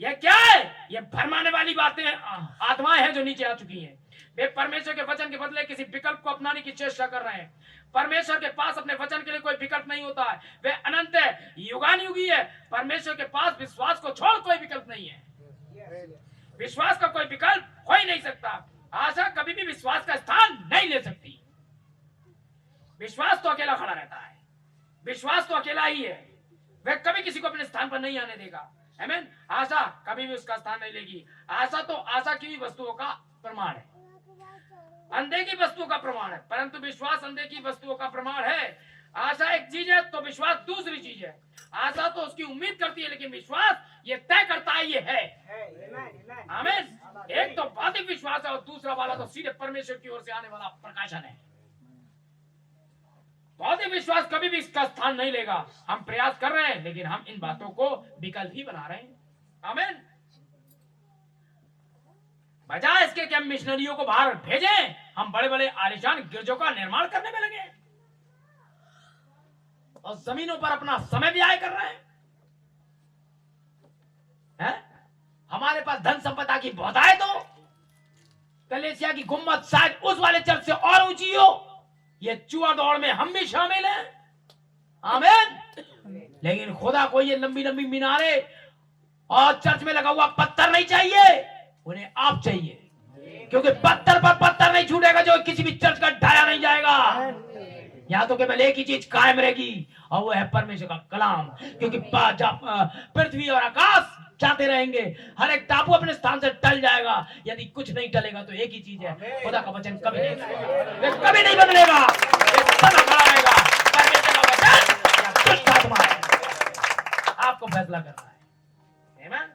ये क्या है? ये भरमाने वाली बातें आत्माएं हैं जो नीचे आ चुकी हैं। वे परमेश्वर के वचन के बदले किसी विकल्प को अपनाने की चेष्टा कर रहे हैं। परमेश्वर के पास अपने वचन के लिए कोई विकल्प नहीं होता है। वे अनंत है, युगानुयुगी है। परमेश्वर के पास विश्वास को छोड़ कोई विकल्प नहीं है। विश्वास का कोई विकल्प हो ही नहीं सकता। आशा कभी भी विश्वास का स्थान नहीं ले सकती। विश्वास तो अकेला खड़ा रहता है, विश्वास तो अकेला ही है, वह कभी किसी को अपने स्थान पर नहीं आने देगा। आमीन। आशा कभी भी उसका स्थान नहीं लेगी। आशा तो आशा की वस्तुओं का प्रमाण है, अंधे की वस्तुओं का प्रमाण है, परंतु विश्वास अंधे की वस्तुओं का प्रमाण है। आशा एक चीज है तो विश्वास दूसरी चीज है। आशा तो उसकी उम्मीद करती है, लेकिन विश्वास ये तय करता है ये है। आमीन। एक तो भौतिक विश्वास है और दूसरा वाला तो सीधे परमेश्वर की ओर से आने वाला प्रकाशन है। भौतिक विश्वास कभी भी इसका स्थान नहीं लेगा। हम प्रयास कर रहे हैं, लेकिन हम इन बातों को विकल्प ही बना रहे हैं। आमीन। बजाय इसके कि हम मिशनरियों को बाहर भेजें, हम बड़े बड़े आलीशान गिरजों का निर्माण करने में लगे और जमीनों पर अपना समय व्यय कर रहे हैं। हमारे पास धन संपदा की बहुतायत तो कलीसिया की गुम्मत शायद उस वाले चर्च से और ऊंची हो। ये जुआ दौड़ में हम भी शामिल हैं। आमीन। लेकिन खुदा को ये लंबी लंबी मीनारे और चर्च में लगा हुआ पत्थर नहीं चाहिए, उन्हें आप चाहिए। क्योंकि पत्थर पर पत्थर नहीं छूटेगा जो किसी भी चर्च का ढाया नहीं जाएगा। यहाँ तो केवल एक ही चीज कायम रहेगी और वो है परमेश्वर का कलाम। क्योंकि पृथ्वी और आकाश जाते रहेंगे, हर एक टापू अपने स्थान से टल जाएगा। यदि कुछ नहीं टलेगा तो एक ही चीज है, खुदा का वचन कभी नहीं कभी नहीं बदलेगा। सदा खड़ा रहेगा। परमेश्वर का वचन या दुष्ट आत्मा है, आपको फैसला करना है। आमीन।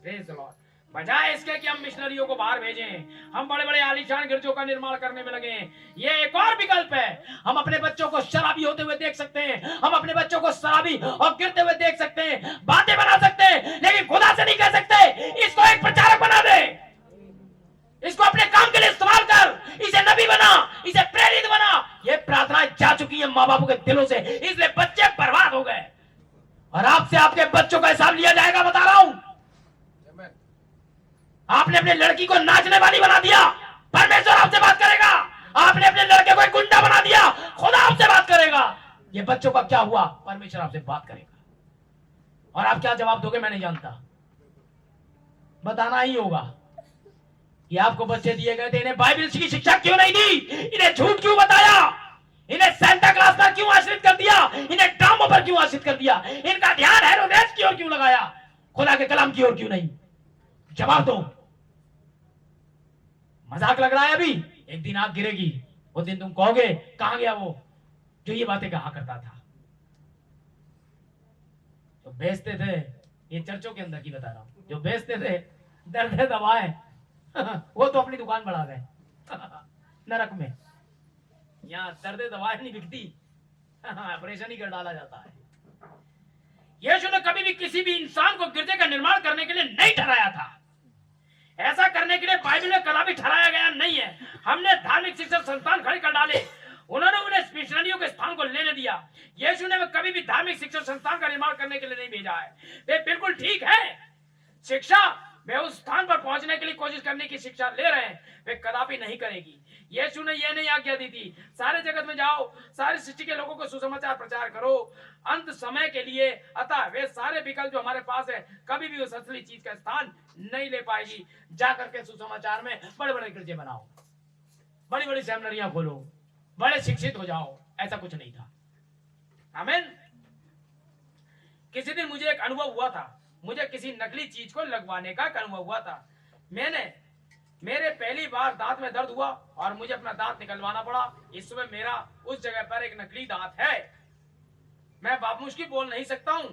Praise the Lord. बजाय इसके कि हम मिशनरियों को बाहर भेजें, हम बड़े बड़े आलीशान गिरजों का निर्माण करने में लगे। ये एक और विकल्प है। हम अपने बच्चों को शराबी होते हुए देख सकते हैं, हम अपने बच्चों को शराबी और गिरते हुए देख सकते हैं, बातें बना सकते हैं, लेकिन खुदा से नहीं कह सकते इसको एक प्रचारक बना दे, इसको अपने काम के लिए इस्तेमाल कर, इसे नबी बना, इसे प्रेरित बना। ये प्रार्थनाएं जा चुकी है माँ बापों के दिलों से, इसलिए बच्चे बर्बाद हो गए और आपसे आपके बच्चों का हिसाब लिया जाएगा। बता रहा हूं, आपने अपने लड़की को नाचने वाली बना दिया, परमेश्वर आपसे बात करेगा। आपने अपने लड़के को एक गुंडा बना दिया, खुदा आपसे बात करेगा। ये बच्चों का क्या हुआ, परमेश्वर आपसे बात करेगा। और आप क्या जवाब दोगे मैं नहीं जानता, बताना ही होगा कि आपको बच्चे दिए गए थे, इन्हें बाइबल की शिक्षा क्यों नहीं दी, इन्हें झूठ क्यों बताया, इन्हें सेंटा क्लास पर क्यों आश्रित कर दिया, इन्हें ड्रामों पर क्यों आश्रित कर दिया, इनका ध्यान हेरोदेस की ओर क्यों लगाया, खुदा के कलाम की ओर क्यों नहीं। जवाब दो। मजाक लग रहा है अभी, एक दिन आग गिरेगी, वो दिन तुम कहोगे कहां गया वो जो ये बातें कहा करता था। तो बेचते थे, ये चर्चों के अंदर की बता रहा हूं, जो बेचते थे दर्द दवाएं वो तो अपनी दुकान बढ़ा गए नरक में। यहाँ दर्द दवाएं नहीं बिकती, ऑपरेशन ही कर डाला जाता है। यीशु ने कभी भी किसी भी इंसान को गिरजे का निर्माण करने के लिए नहीं ठहराया था। ऐसा करने के लिए बाइबल में कभी ठहराया गया नहीं है। हमने धार्मिक शिक्षण संस्थान खड़े कर डाले, उन्होंने उन्हें मिशनरियों के स्थान को लेने दिया। यीशु ने कभी भी धार्मिक शिक्षण संस्थान का निर्माण करने के लिए नहीं भेजा है। वे बिल्कुल ठीक है, शिक्षा वे उस स्थान पर पहुंचने के लिए कोशिश करने की शिक्षा ले रहे हैं, वे कदापि नहीं करेगी। यीशु ने यह नहीं आज्ञा दी थी सारे जगत में जाओ, सारी सृष्टि के लोगों को सुसमाचार प्रचार करो अंत समय के लिए। अतः वे सारे विकल्प जो हमारे पास है कभी भी उस असली चीज का स्थान नहीं ले पाएगी। जाकर के सुसमाचार में बड़े बड़े गिरजे बनाओ, बड़ी बड़ी सेमिनरियां खोलो, बड़े शिक्षित हो जाओ, ऐसा कुछ नहीं था। आमीन। किसी दिन मुझे एक अनुभव हुआ था, मुझे किसी नकली चीज को लगवाने का अनुभव हुआ था। मेरे पहली बार दांत में दर्द हुआ और मुझे अपना दांत निकलवाना पड़ा। इस समय मेरा उस जगह पर एक नकली दांत है। मैं बाबूमुश्की बोल नहीं सकता हूं,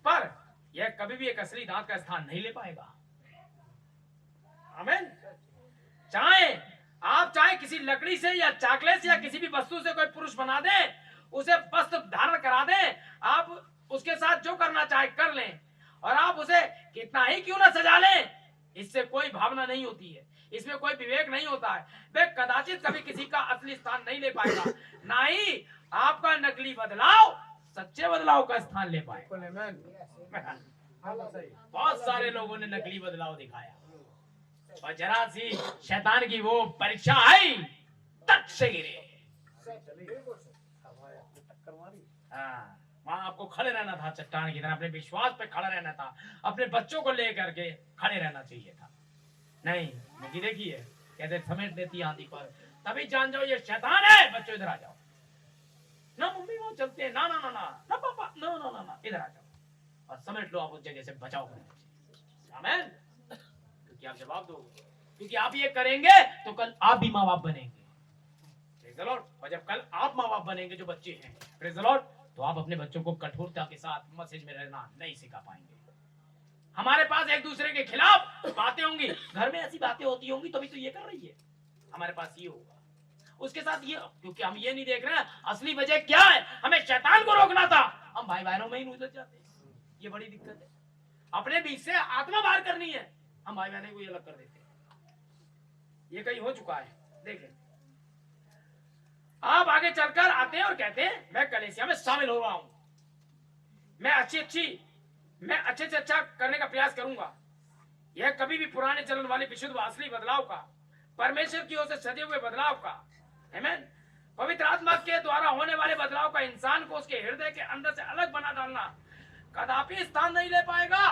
पर यह कभी भी एक असली दांत का स्थान नहीं ले पाएगा। आमीन। चाहे किसी लकड़ी से या चाकले से या किसी भी वस्तु से कोई पुरुष बना दे, उसे वस्त्र धारण करा दे, आप उसके साथ जो करना चाहे कर लें, और आप उसे कितना ही क्यों ना सजा लें, इससे कोई भावना नहीं होती है, इसमें कोई विवेक नहीं होता है। वे कदाचित कभी किसी का असली स्थान नहीं ले पाएगा, ना ही आपका नकली बदलाव सच्चे बदलाव का स्थान ले पाए। बहुत सारे लोगों ने नकली बदलाव दिखाया और जरा सी शैतान की वो परीक्षा आई, तक से गिरे। वहां आपको खड़े रहना था, चट्टान की तरह अपने विश्वास पे खड़ा रहना था, अपने बच्चों को लेकर के खड़े रहना चाहिए था। नहीं, मुझे देखिए कैसे समेट देती आंधी पर, तभी जान जाओ ये शैतान है। बच्चों इधर आ जाओ, ना मम्मी वो चलते हैं, ना ना ना ना ना पापा, ना ना ना ना, इधर आ जाओ और समेट लो। आप उस जगह से बचाओ करना। आमीन। क्योंकि आप जवाब दोगे, क्योंकि आप ये करेंगे तो कल आप भी माँ बाप बनेंगे। The Lord. और जब कल आप माँ बाप बनेंगे जो बच्चे हैं, प्रेज द लॉर्ड, तो आप अपने बच्चों को कठोरता के साथ मैसेज में रहना नहीं सिखा पाएंगे। हमारे पास एक दूसरे के खिलाफ बातें होंगी, घर में ऐसी बातें होती होंगी तभी तो ये कर रही है, हमारे पास ये होगा, उसके साथ ये, क्योंकि हम ये नहीं देख रहे हैं असली वजह क्या है। हमें शैतान को रोकना था, हम भाई बहनों में ही उलझ जाते हैं। ये बड़ी दिक्कत है। अपने बीच से आत्मा बाहर करनी है, हम भाई बहनों को ये अलग कर देते हैं। ये कहीं हो चुका है, देखें। आप आगे चलकर आते हैं और कहते हैं मैं कलीसिया में शामिल हो रहा हूं, मैं अच्छे से अच्छा करने का प्रयास करूंगा। यह कभी भी पुराने चलन वाले विशुद्ध व असली बदलाव का, परमेश्वर की ओर से सजे हुए बदलाव का, आमीन, पवित्र आत्मा के द्वारा होने वाले बदलाव का इंसान को उसके हृदय के अंदर से अलग बना डालना कदापि स्थान नहीं ले पाएगा।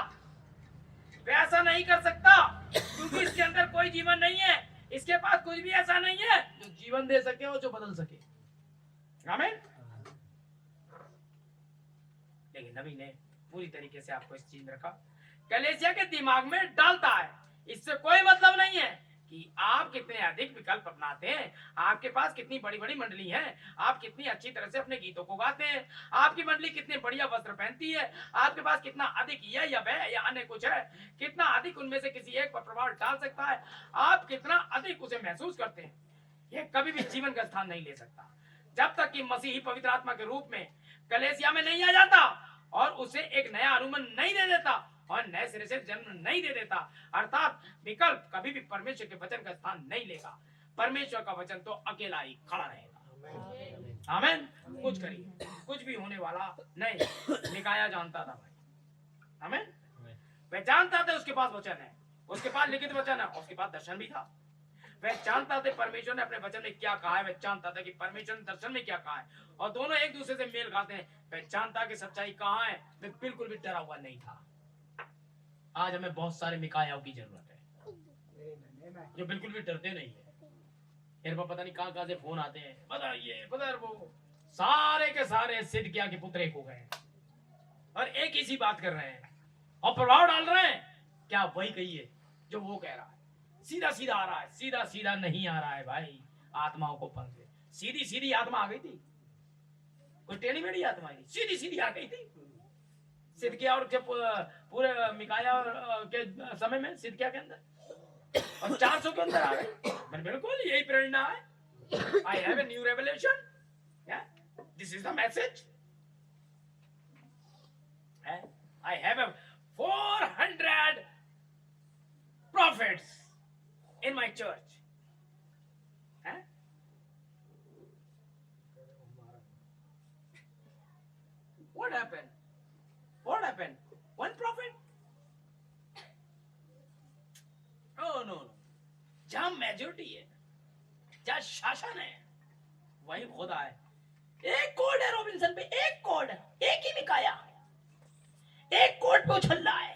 वे ऐसा नहीं कर सकता क्योंकि इसके अंदर कोई जीवन नहीं है, इसके पास कुछ भी ऐसा नहीं है जो जीवन दे सके और जो बदल सके। आमीन। लेकिन नबी ने पूरी तरीके से आपको इस चीज में रखा, कलीसिया के दिमाग में डालता है। इससे कोई मतलब नहीं है कि आप कितने अधिक विकल्प अपनाते हैं, आपके पास कितनी बड़ी बड़ी मंडली है, आप कितनी अच्छी तरह से अपने गीतों को गाते हैं, आपकी मंडली कितने बढ़िया वस्त्र पहनती है, आपके पास कितना अधिक यह या वह या अन्य कुछ है, कितना अधिक उनमें से किसी एक पर प्रभाव डाल सकता है, आप कितना अधिक उसे महसूस करते हैं। यह कभी भी जीवन का स्थान नहीं ले सकता जब तक कि मसीही पवित्र आत्मा के रूप में कलीसिया में नहीं आ जाता और उसे एक नया अनुमान नहीं दे देता और नए सिरे से जन्म नहीं दे देता। अर्थात विकल्प कभी भी परमेश्वर के वचन का स्थान नहीं लेगा। परमेश्वर का वचन तो अकेला ही खड़ा रहेगा। आमीन। कुछ करिए, कुछ भी होने वाला नहीं। निकाया जानता था भाई, आमीन, वह जानता था उसके पास वचन है, उसके पास लिखित वचन है, उसके पास दर्शन भी था। वह जानता था परमेश्वर ने अपने वचन में क्या कहा है, वह जानता था कि परमेश्वर ने दर्शन में क्या कहा है, और दोनों एक दूसरे से मेल खाते हैं। वह जानता कि सच्चाई कहाँ है, वह बिल्कुल भी डरा हुआ नहीं था। आज हमें बहुत सारे मिकायाओं की जरूरत है जो बिल्कुल भी डरते नहीं है। मेरे पास पता नहीं कहां से फोन आते हैं, पता ये पता वो, सारे के सारे सिदकिया के पुत्र एक हो गए और एक ही सी बात कर रहे हैं और प्रभाव डाल रहे हैं। क्या वही कहिए जो वो कह रहा है, सीधा सीधा आ रहा है, सीधा सीधा नहीं आ रहा है भाई। आत्माओं को पंख दे, सीधी सीधी आत्मा आ गई थी, कोई टेढ़ी मेढ़ी आत्मा नहीं, सीधी सीधी आ गई थी। सिदकिया और पूरे मिकाया के समय में सिदकिया के अंदर और 400 के अंदर आ गए। बिल्कुल यही प्रेरणा है। I have a new revelation, this is the message. I have 400 prophets in my church. What happened? What happened? One prophet? Oh no. जहां मेजोरिटी है, जहां शासन है, वही खुदा है। एक कोड है रॉबिन्सन पे, एक कोड, एक ही मिकाया, एक कोड पे उछल रहा है।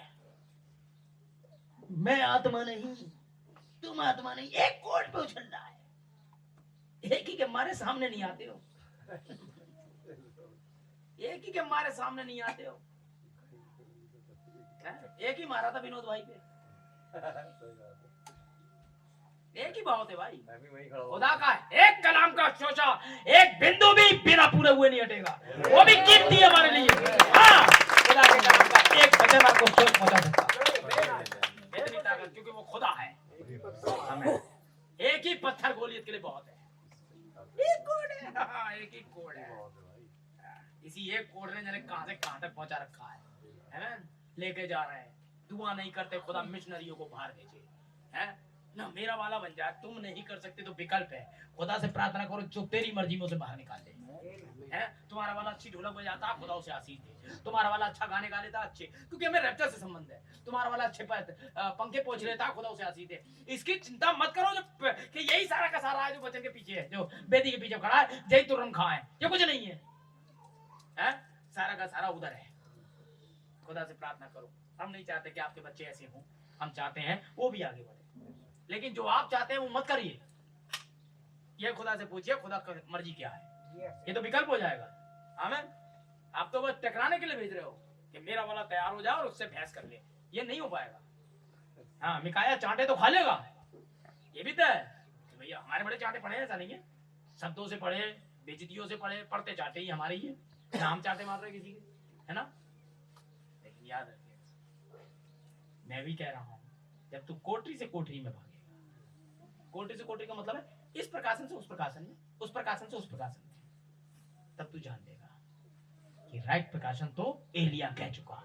मैं आत्मा नहीं, तुम आत्मा नहीं, एक कोड पे उछल रहा है। एक ही के मारे सामने नहीं आते हो, एक ही के मारे सामने नहीं आते हो। एक ही मारा था विनोद भाई पे, एक ही भाव थे भाई। खुदा का एक कलाम का शोषा, एक बिंदु भी बिना पूरे हुए नहीं हटेगा, वो भी कीमती है हमारे लिए। हाँ, खुदा के कलाम का एक वचन आपको शोक पहुंचा सकता है, इतनी ताकत, क्योंकि वो खुदा है। हमें एक ही पत्थर गोलियत के लिए बहुत है। एक कोड है, हाँ, एक ही कोड है। इसी एक कोड ने जाने कहां से कहां तक पहुंचा रखा है ना? लेके जा रहे हैं। दुआ नहीं करते खुदा मिशनरियों को बाहर भेजे, है ना? मेरा वाला बन जाए, तुम नहीं कर सकते तो विकल्प है। खुदा से प्रार्थना करो जो तेरी मर्जी में उसे बाहर निकाल दे, है? तुम्हारा वाला अच्छी ढोलक बजाता, खुदा उसे आशीष दे। तुम्हारा वाला अच्छा गाने गा लेता, अच्छे, क्योंकि हमें रैप्चर से संबंध है। तुम्हारा वाला अच्छे पंखे पोंछ लेता, खुदा उसे आशीष दे। इसकी चिंता मत करो जो कि यही सारा का सारा है जो वचन के पीछे है, जो वेदी के पीछे खड़ा है, जय तुरंत खा है, ये कुछ नहीं है, है? सारा का सारा उधर है। खुदा से प्रार्थना करो। हम नहीं चाहते कि आपके बच्चे ऐसे हों, हम चाहते हैं वो भी आगे बढ़े, लेकिन जो आप चाहते हैं वो मत करिए। ये खुदा से पूछिए खुदा की मर्जी क्या है, ये तो विकल्प हो जाएगा। आमीन। आप तो बस टकराने के लिए भेज रहे हो कि मेरा वाला तैयार हो जाए और उससे बहस कर ले, ये नहीं हो पाएगा। हाँ, मिकाया चांटे तो खा लेगा, ये भी तो है। भैया हमारे बड़े चांटे पड़े हैं, ऐसा नहीं है, शब्दों से पढ़े, बेइज्जतियों से पढ़े, पढ़ते चाहते ही हमारे ही है, नाम चाहते मार रहे किसी के, है ना। लेकिन याद रखिए, मैं भी कह रहा हूं, जब तू कोठरी से कोठरी में भागेगा, कोठरी से कोठरी का मतलब है इस प्रकाशन से उस प्रकाशन में, उस प्रकाशन से उस प्रकाशन में, तब तू जान लेगा कि राइट प्रकाशन तो एलिया कह चुका।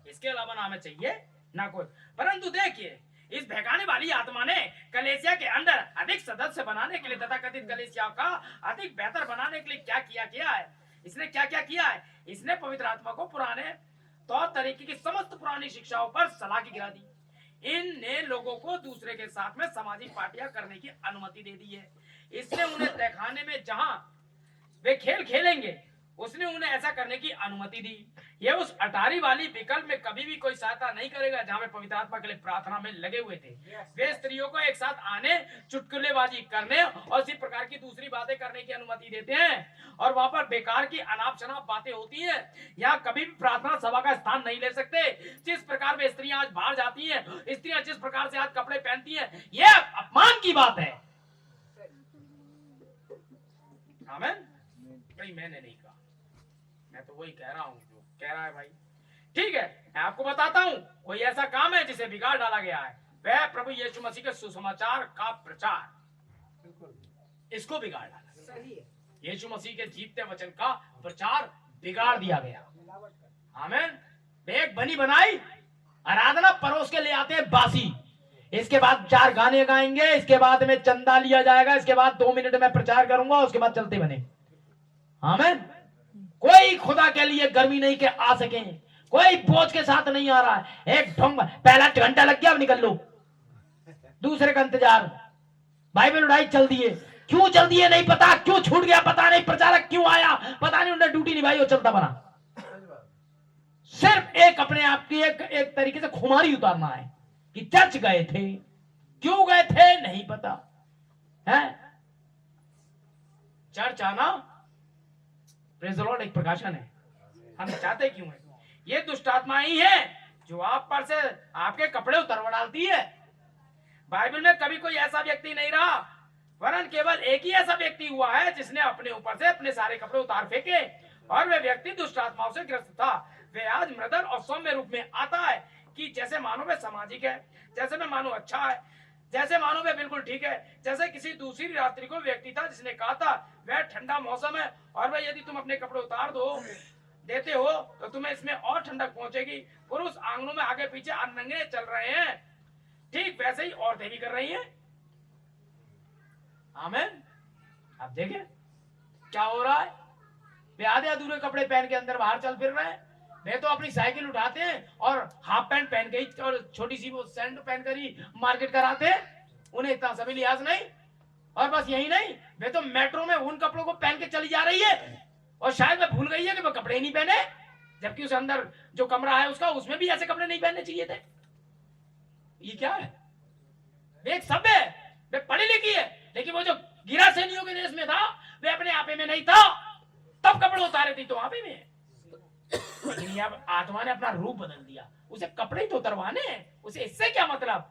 इसके अलावा ना हमें चाहिए ना कोई। परंतु देखिए, इस भगाने वाली आत्मा ने कलेसिया के अंदर अधिक सदस्य बनाने के लिए तथा कथित कलेसिया का अधिक बेहतर बनाने के लिए क्या किया है। इसने क्या किया है। इसने पवित्र आत्मा को पुराने तौर तरीके की समस्त पुरानी शिक्षाओं पर सलाखी गिरा दी। इनने लोगों को दूसरे के साथ में सामाजिक पार्टियां करने की अनुमति दे दी है। इसने उन्हें तहखाने में जहां वे खेल खेलेंगे, उसने उन्हें ऐसा करने की अनुमति दी। ये उस अटारी वाली विकल्प में कभी भी कोई सहायता नहीं करेगा जहां वे पवित्र आत्मा के लिए प्रार्थना में लगे हुए थे। वे स्त्रियों को एक साथ आने, चुटकुलेबाजी करने और इसी प्रकार की दूसरी बातें करने की अनुमति देते हैं, और वहां पर बेकार की अनाप शनाप बातें होती हैं। यहाँ कभी भी प्रार्थना सभा का स्थान नहीं ले सकते। जिस प्रकार वे स्त्रियां आज बाहर जाती हैं, स्त्रियां जिस प्रकार से आज कपड़े पहनती हैं, यह अपमान की बात है। आमीन। भाई मैंने नहीं कहा, मैं तो वही कह रहा हूँ जो कह रहा है भाई। ठीक है, मैं आपको बताता हूँ, कोई ऐसा काम है जिसे बिगाड़ डाला गया है, वह प्रभु यीशु मसीह के सुसमाचार का प्रचार, इसको बिगाड़ डाला। सही है। यीशु मसीह के जीवते वचन का प्रचार बिगाड़ दिया गया। आमीन। एक बनी बनाई आराधना परोस के ले आते हैं बासी, इसके बाद 4 गाने गाएंगे, इसके बाद में चंदा लिया जाएगा, इसके बाद 2 मिनट में प्रचार करूंगा, उसके बाद चलते बने। आमीन। कोई खुदा के लिए गर्मी नहीं के आ सके, कोई बोझ के साथ नहीं आ रहा है। एक ढंग पहला घंटा लग गया, अब निकल लो, दूसरे का इंतजार। बाइबल उड़ाई चल दिए, क्यों चल दिए नहीं पता, क्यों छूट गया पता नहीं, प्रचारक क्यों आया पता नहीं, उन्होंने ड्यूटी निभाई और चलता बना। सिर्फ एक अपने आप की एक तरीके से खुमारी उतारना है कि चर्च गए थे, क्यों गए थे नहीं पता है। चर्च आना प्रेज़ द लॉर्ड एक प्रकाशन है, हम चाहते क्यों है। ये दुष्ट आत्मा ही है जो आप पर से आपके कपड़े उतरवा डालती है। बाइबल में कभी कोई ऐसा व्यक्ति नहीं रहा, वरन केवल एक ही ऐसा व्यक्ति हुआ है जिसने अपने ऊपर से अपने सारे कपड़े उतार फेंके, और वह व्यक्ति दुष्ट आत्माओं से ग्रस्त था। वे आज मृदल और सौम्य रूप में आता है कि जैसे मानो वे सामाजिक है, जैसे में मानो अच्छा है, जैसे मानो वे बिल्कुल ठीक है। जैसे किसी दूसरी रात्रि को व्यक्ति था जिसने कहा था वह ठंडा मौसम है, और वह यदि तुम अपने कपड़े उतार देते हो तो तुम्हें इसमें और ठंडक पहुंचेगी। पुरुष आंगनों में आगे पीछे नंगे चल रहे हैं, ठीक वैसे ही औरतें भी कर रही हैं। आमीन। अब देखें क्या हो रहा है। वे आधे अधूरे कपड़े पहन के अंदर बाहर चल फिर रहे हैं। वे तो अपनी साइकिल उठाते हैं और हाफ पैंट पहन के ही और छोटी सी वो सैंड पहनकर ही मार्केट कराते हैं, उन्हें इतना सभी लिहाज नहीं। और बस यही नहीं, वे तो मेट्रो में उन कपड़ों को पहन के चली जा रही है, और शायद मैं भूल गई है कि वो कपड़े ही नहीं पहने, जबकि उस अंदर जो कमरा है उसका, उसमें भी ऐसे कपड़े नहीं पहनने चाहिए थे। ये क्या है। वे एक सभ्य है, वे पढ़ी लिखी है, लेकिन वो जो गिरा सैनियों के देश में था, वे अपने आपे में नहीं था, तब कपड़े उतारे थी तो आपे में। लेकिन अब आत्मा ने अपना रूप बदल दिया, उसे कपड़े ही तो उतरवाने, उसे इससे क्या मतलब।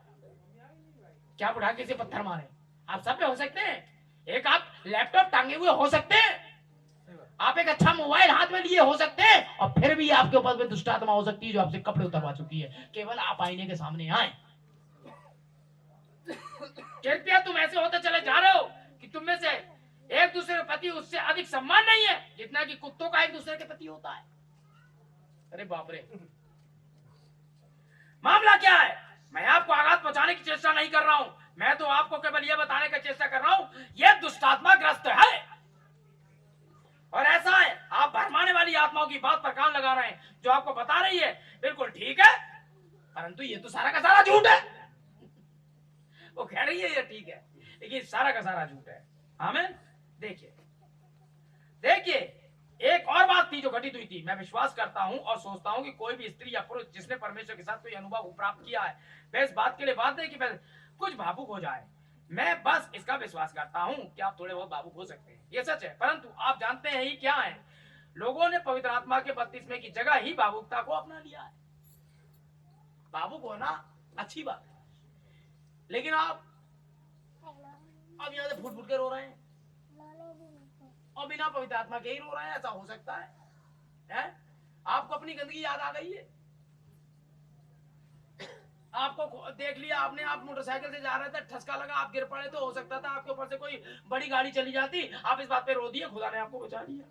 क्या बुढ़ा किसी पत्थर मारे, आप सब पे हो सकते हैं। एक आप लैपटॉप टांगे हुए हो सकते हैं, आप एक अच्छा मोबाइल हाथ में लिए हो सकते हैं, और फिर भी आपके ऊपर दुष्ट आत्मा हो सकती है जो आपसे कपड़े उतरवा चुकी है, केवल आप आईने के सामने आए। कृपया तुम ऐसे होते चले जा रहे हो कि तुम में से एक दूसरे के प्रति उससे अधिक सम्मान नहीं है जितना कि कुत्तों का एक दूसरे के प्रति होता है। अरे बाप रे, मामला क्या है। मैं आपको आघात पहुंचाने की चेष्टा नहीं कर रहा हूं, मैं तो आपको केवल यह बताने की चेष्टा कर रहा हूं, यह दुष्टात्मा ग्रस्त है। और ऐसा है, आप भरमाने वाली आत्माओं की बात पर कान लगा रहे हैं, जो आपको बता रही है बिल्कुल ठीक है, परंतु ये तो सारा का सारा झूठ है। वो कह रही है ये ठीक है, लेकिन सारा का सारा झूठ है। आमीन। देखिए देखिए, एक और बात थी जो घटित हुई थी। मैं विश्वास करता हूं और सोचता हूं कि कोई भी स्त्री या पुरुष जिसने परमेश्वर के साथ कोई अनुभव प्राप्त किया है, वह इस बात के लिए बात है कि वह कुछ भावुक हो जाए। मैं बस इसका विश्वास करता हूं कि आप थोड़े बहुत भावुक हो सकते हैं, ये सच है। परंतु आप जानते हैं ही क्या है, लोगों ने पवित्र आत्मा के बपतिस्मे की जगह ही भावुकता को अपना लिया है। भावुक होना अच्छी बात है, लेकिन आप अब यहाँ से फुट फुट के रो रहे हैं और बिना पवित्र आत्मा के ही रो रहे हैं, ऐसा हो सकता है? आपको अपनी गंदगी याद आ गई है? आपको देख लिया आपने, आप मोटरसाइकिल से जा रहे थे, ठसका लगा, आप गिर पड़े, तो हो सकता था आपके ऊपर से कोई बड़ी गाड़ी चली जाती, आप इस बात पे रो दिए, खुदा ने आपको बचा लिया।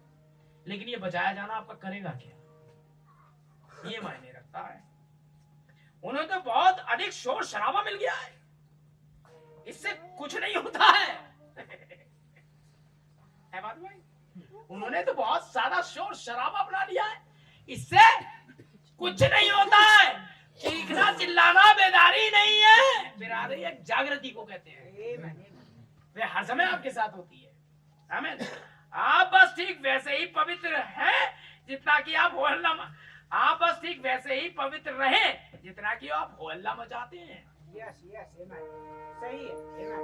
लेकिन ये बचाया जाना आपका करेगा क्या? ये मायने रखता है। उन्हें तो बहुत अधिक शोर शराबा मिल गया है, इससे कुछ नहीं होता है बात भाई? उन्होंने तो बहुत ज्यादा शोर शराबा बना लिया है, इससे कुछ नहीं होता है। चीखना चिल्लाना बेदारी नहीं है, बेदारी एक जागृति को कहते हैं, वे हर समय आपके साथ होती है। आमीन। आप बस ठीक वैसे ही पवित्र हैं जितना कि आप आप बस ठीक वैसे ही पवित्र रहें जितना कि आप होल्ला मचाते हैं। यस यस सही है।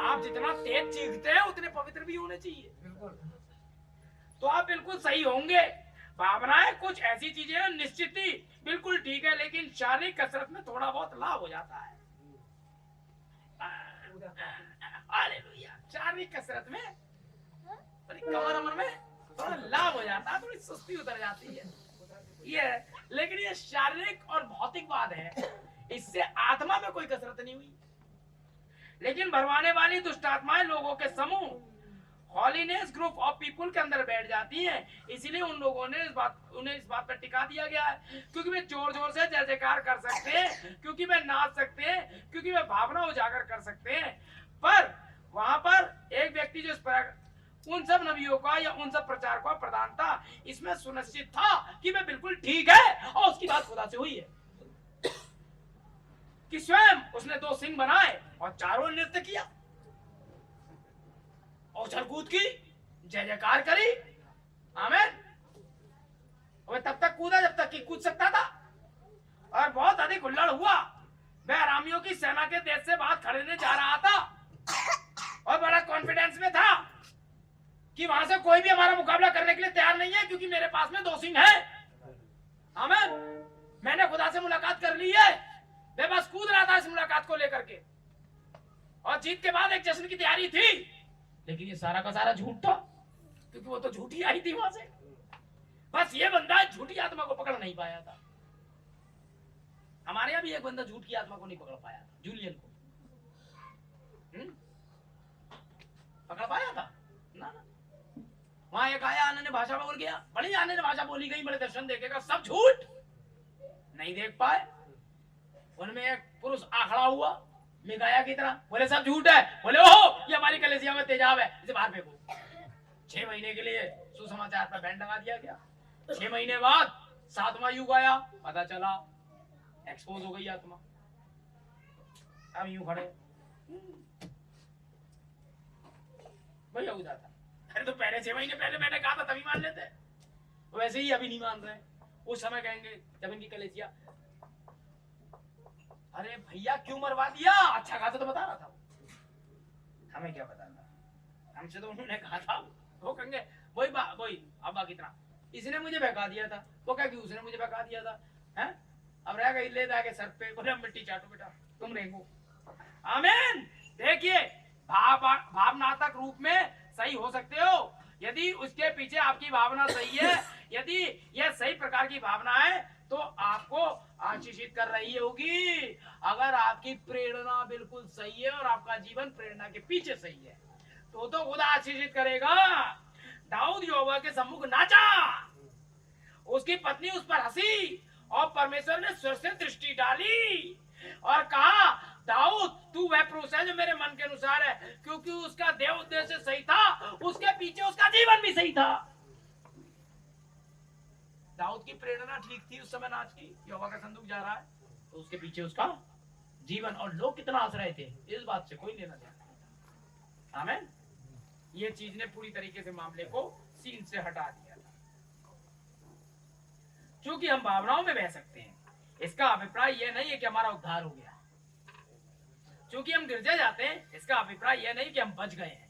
आप जितना तेज चीखते हैं उतने पवित्र भी होने चाहिए। बिल्कुल। तो आप बिल्कुल सही होंगे। भावनाएं कुछ ऐसी चीजें हैं, निश्चित ही बिल्कुल ठीक है, लेकिन शारीरिक कसरत में थोड़ा बहुत लाभ हो जाता है। हालेलुया। शारीरिक कसरत में थोड़ी कमर अमर में थोड़ा लाभ हो जाता है, थोड़ी सुस्ती उतर जाती है ये, लेकिन ये शारीरिक और भौतिकवाद है, इससे आत्मा में कोई कसरत नहीं हुई। लेकिन भरमाने वाली दुष्ट आत्माएं लोगों के समूह हॉलीनेस ग्रुप ऑफ पीपुल के अंदर बैठ जाती हैं, इसीलिए उन लोगों ने उन्हें इस बात पर टिका दिया गया है, क्योंकि वे जोर जोर से जय जयकार कर सकते हैं, क्योंकि वे नाच सकते हैं, क्योंकि वे भावना उजागर कर सकते हैं। पर वहां पर एक व्यक्ति जो उन सब नबियों का या उन सब प्रचारकों का प्रधान था, इसमें सुनिश्चित था कि वे बिल्कुल ठीक है, और उसकी बात खुदा से हुई है कि स्वयं उसने 2 सिंह बनाए और चारों नृत्य किया, उछल कूद की, जय जयकार करी। आमीन। वह तब तक कूदा जब तक कि कूद सकता था, और बहुत अधिक हुल्लड़ हुआ। वह अरामियों की सेना के देश से बाहर खड़े जा रहा था और बड़ा कॉन्फिडेंस में था कि वहां से कोई भी हमारा मुकाबला करने के लिए तैयार नहीं है, क्योंकि मेरे पास में 2 सिंह हैं। आमीन। मैंने खुदा से मुलाकात कर ली है। वह बस कूद रहा था इस मुलाकात को लेकर के, और जीत के बाद एक जश्न की तैयारी थी। लेकिन ये सारा का सारा झूठ था, क्योंकि वो तो झूठी आई थी वहां से। बस ये बंदा झूठी आत्मा को पकड़ नहीं पाया था। हमारे यहाँ भी एक बंदा झूठ की आत्मा को नहीं पकड़ पाया था, जूलियन को। पकड़ पाया था ना? वहां एक आया, आने ने भाषा बोल गया, बड़ी आने ने भाषा बोली गई, बड़े दर्शन देखेगा, सब झूठ नहीं देख पाए। उनमें एक पुरुष आखड़ा हुआ मिगाया की तरह, बोले सब झूठ है। बोले ओहो, ये हमारी कलीसिया में तेजाब है, इसे बाहर फेंको। 6 महीने के लिए सुसमाचार पर बैन लगा दिया गया। 6 महीने बाद 7वां युग आया, पता चला एक्सपोज हो गई आत्मा। अब यूं खड़े भैया उदा था, अरे तो पहले 6 महीने पहले मैंने कहा था, तभी मान लेते। वैसे ही अभी नहीं मान रहे। उस समय कहेंगे जब इनकी कलीसिया, अरे भैया क्यों मरवा दिया, अच्छा खासा तो बता रहा था। हमें क्या बताना, हमसे तो उन्होंने कहा था। वो कहेंगे वही अब्बा कितना, इसने मुझे बहका दिया था। वो क्या कि उसने मुझे बहका दिया था, हैं? अब रह गई ले जाके सर पे, बोले मिट्टी चाटो बेटा, तुम रेंगो। आमीन। देखिए, भावनात्मक रूप में सही हो सकते हो, यदि उसके पीछे आपकी भावना सही है, यदि यह सही प्रकार की भावना है, तो आपको आशीषित कर रही होगी। अगर आपकी प्रेरणा बिल्कुल सही है और आपका जीवन प्रेरणा के पीछे सही है, तो खुदा आशीषित करेगा। दाऊद यहोवा के सम्मुख नाचा, उसकी पत्नी उस पर हंसी, और परमेश्वर ने स्वर से दृष्टि डाली और कहा, दाऊद तू वह पुरुष है जो मेरे मन के अनुसार है, क्योंकि उसका देव उद्देश्य सही था, उसके पीछे उसका जीवन भी सही था। दाऊद की प्रेरणा ठीक थी उस समय नाच की, यहोवा का संदूक जा रहा है, तो उसके पीछे उसका जीवन, और लोग कितना हंस रहे थे, इस बात से कोई लेना देना। आमीन। ये चीज ने पूरी तरीके से मामले को सीन से हटा दिया था। क्योंकि हम भावनाओं में बह सकते हैं, इसका अभिप्राय यह नहीं है कि हमारा उद्धार हो गया। क्योंकि हम गिरजा जाते हैं, इसका अभिप्राय यह नहीं कि हम बच गए हैं।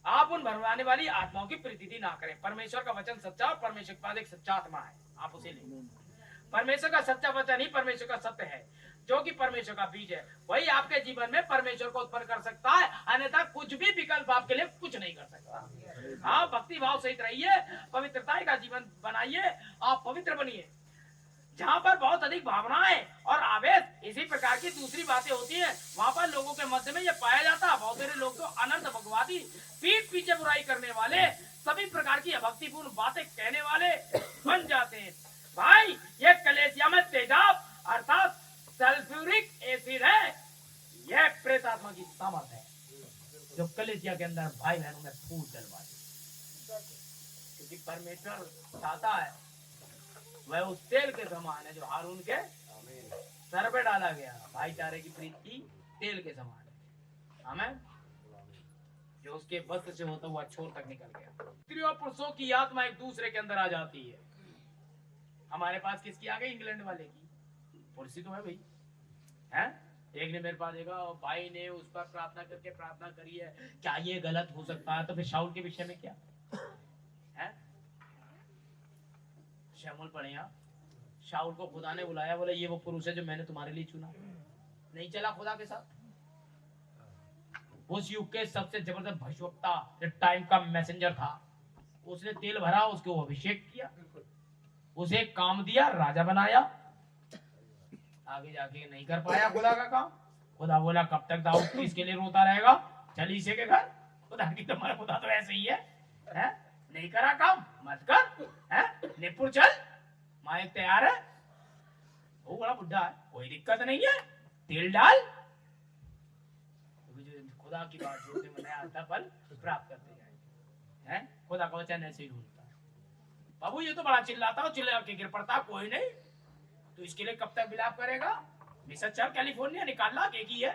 आप उन भरमाने वाली आत्माओं की प्रीति ना करें। परमेश्वर का वचन सच्चा, और परमेश्वर के पास एक सच्चा आत्मा है, आप उसे लें। परमेश्वर का सच्चा वचन ही परमेश्वर का सत्य है। जो कि परमेश्वर का बीज है, वही आपके जीवन में परमेश्वर को उत्पन्न कर सकता है, अन्यथा कुछ भी विकल्प आपके लिए कुछ नहीं कर सकता। हाँ, भक्ति भाव सहित रहिए, पवित्रता का जीवन बनाइए, आप पवित्र बनिए। जहाँ पर बहुत अधिक भावनाएं और आवेश इसी प्रकार की दूसरी बातें होती हैं, वहाँ पर लोगों के मध्य में ये पाया जाता है। बहुत सारे लोग तो अनर्थ भगवादी, पीठ पीछे बुराई करने वाले, सभी प्रकार की अभक्तिपूर्ण बातें कहने वाले बन जाते हैं। भाई, ये कलेसिया में तेजाब अर्थात सल्फ्यूरिक एसिड है, यह प्रेतात्मा की सामर्थ है जो कलेसिया के अंदर भाई बहनों में फूट डलवा दे। क्योंकि परमेश्वर चाहता है वह उस तेल के समान है जो हारून के सर पे डाला गया, भाईचारे की प्रीति तेल के समान है। आमीन। जो उसके वस्त्र से होता हुआ छोर तक निकल गया। स्त्रियों और पुरुषों की आत्मा एक दूसरे के अंदर आ जाती है। हमारे पास किसकी आ गई? इंग्लैंड वाले की। पुरुष तो है भाई, हैं? एक ने मेरे पास देखा, भाई ने उस पर प्रार्थना करके प्रार्थना करी है, क्या ये गलत हो सकता है? तो फिर शाऊल के विषय में क्या है? शमूल पढ़े यहाँ, शाऊल को खुदा ने बुलाया, बोला ये वो पुरुष है जो मैंने तुम्हारे लिए चुना। नहीं चला खुदा के साथ। उस युग के सबसे जबरदस्त भविष्यवक्ता, टाइम का मैसेंजर था। उसने तेल भरा, उसको अभिषेक किया, उसे काम दिया, राजा बनाया। आगे जाके नहीं कर पाया खुदा का काम। खुदा बोला कब तक दाऊद इसके लिए रोता रहेगा, चल इसे के घर। खुदा की तुम्हारा खुदा तो ऐसे ही है? नहीं करा काम मत कर, है? निपुर चल, माए तैयार है, वो बड़ा बुढ़ा है, कोई दिक्कत नहीं है, तेल डाल। खुदा की बात जोते में नया आता फल प्राप्त करते जाएंगे, हैं? खुदा का वचन ऐसे ही ढूंढता है। बाबू ये तो बड़ा चिल्लाता है, चिल्ला के गिर पड़ता, कोई नहीं, तो इसके लिए कब तक विलाप करेगा? मिसर चल, कैलिफोर्निया निकाल ला, एक ही है?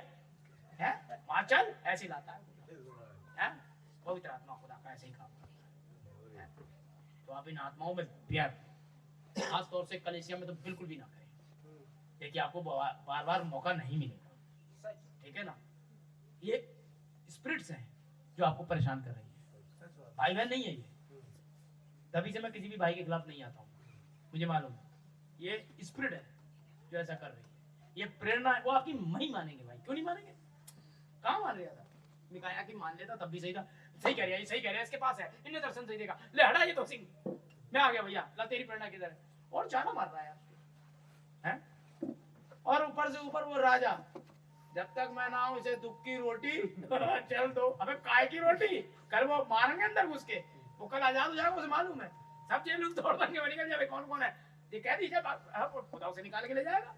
वहां चल, ऐसे लाता है। पवित्र आत्मा खुदा का ऐसे ही काम करता है। तो आप इन आत्माओं में व्यर्थ, खास तौर से कलीसिया में तो बिल्कुल भी ना करें। देखिए आपको बार बार मौका नहीं मिलेगा, ठीक है ना? ये स्पिरिट्स हैं जो आपको परेशान कर रही है, भाई बहन नहीं है ये। तभी से मैं किसी भी भाई के खिलाफ नहीं आता हूँ, मुझे मालूम है ये स्पिरिट है जो ऐसा कर रही है। ये प्रेरणा है, वो आपकी नहीं मानेंगे भाई। क्यों नहीं मानेंगे? कहाँ मान रहा था मिकाया की? मान लेता तब भी सही था। सही कह रहा है, सही कह रहा है, इसके पास है, इन्हें दर्शन सही देगा, ले हटा ये तो सिंह, मैं आ गया भैया, ला तेरी प्रेरणा किधर है? और जाना मार रहा है हैं? और ऊपर से ऊपर वो राजा, जब तक मैं ना हूं इसे दुख की रोटी चल दो। अबे काय की रोटी? कल वो मारेंगे अंदर घुस के, वो कल आजाद हो जाएगा, उसे मालूम है। सब जेल लोग तोड़ देंगे, वो निकल जाए, कौन कौन है ये कह दीजिए, खुदा उसे निकाल के ले जाएगा।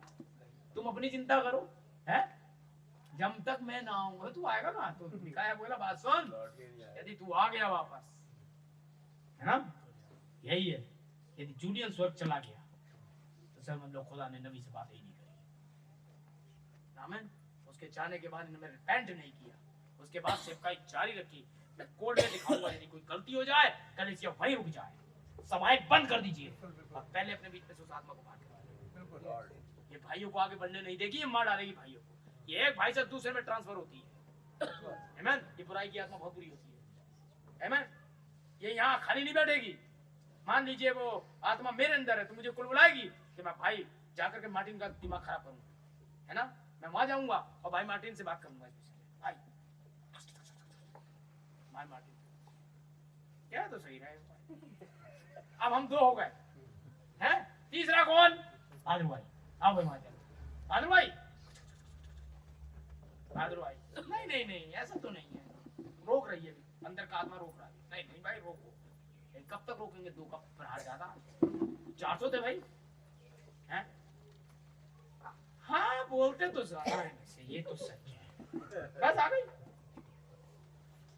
तुम अपनी चिंता करो, है? जब तक मैं ना आऊंगा तू आएगा ना। तो मिकाया बोला बात सुन, यदि तू आ गया वापस, है ना, यही है, यदि जूलियन स्वर्ग चला गया तो समझ लो खुदा ने नबी से बात ही नहीं करी। आमीन। उसके चाहने के बाद इन्होंने रिपेंट नहीं किया, उसके बाद सेवकाई जारी रखी। मैं कोर्ट में दिखाऊंगा, यदि कोई गलती हो जाए कलीसिया वहीं रुक जाए, समाज बंद कर दीजिए और पहले अपने बीच में से उस आत्मा को बाहर निकालिए। ये भाइयों को आगे बढ़ने नहीं देगी, ये मार डालेगी भाइयों को। ये एक भाई से दूसरे में ट्रांसफर होती है। आमीन। ये बुराई की आत्मा बहुत बुरी होती है। आमीन। ये यहाँ खाली नहीं बैठेगी। मान लीजिए वो आत्मा मेरे अंदर है, तो मुझे कुल बुलाएगी कि मैं भाई जाकर के मार्टिन का दिमाग खराब करूंगा, है ना? मैं वहां जाऊंगा और भाई मार्टिन से बात करूंगा, भाई मार्टिन क्या तो सही रहे। अब हम दो हो गए हैं, तीसरा कौन? आदर भाई। आओ भाई वहां चलो, आदर भाई, आदर भाई। नहीं नहीं नहीं, ऐसा तो नहीं है, रोक रही है अंदर का आत्मा, रोक रहा है। नहीं नहीं भाई रोको, कब तक रोकेंगे? 2 कप प्रहार ज्यादा, 400 थे भाई, हैं? हाँ बोलते तो ज्यादा है, ये तो सच है। बस आ गई।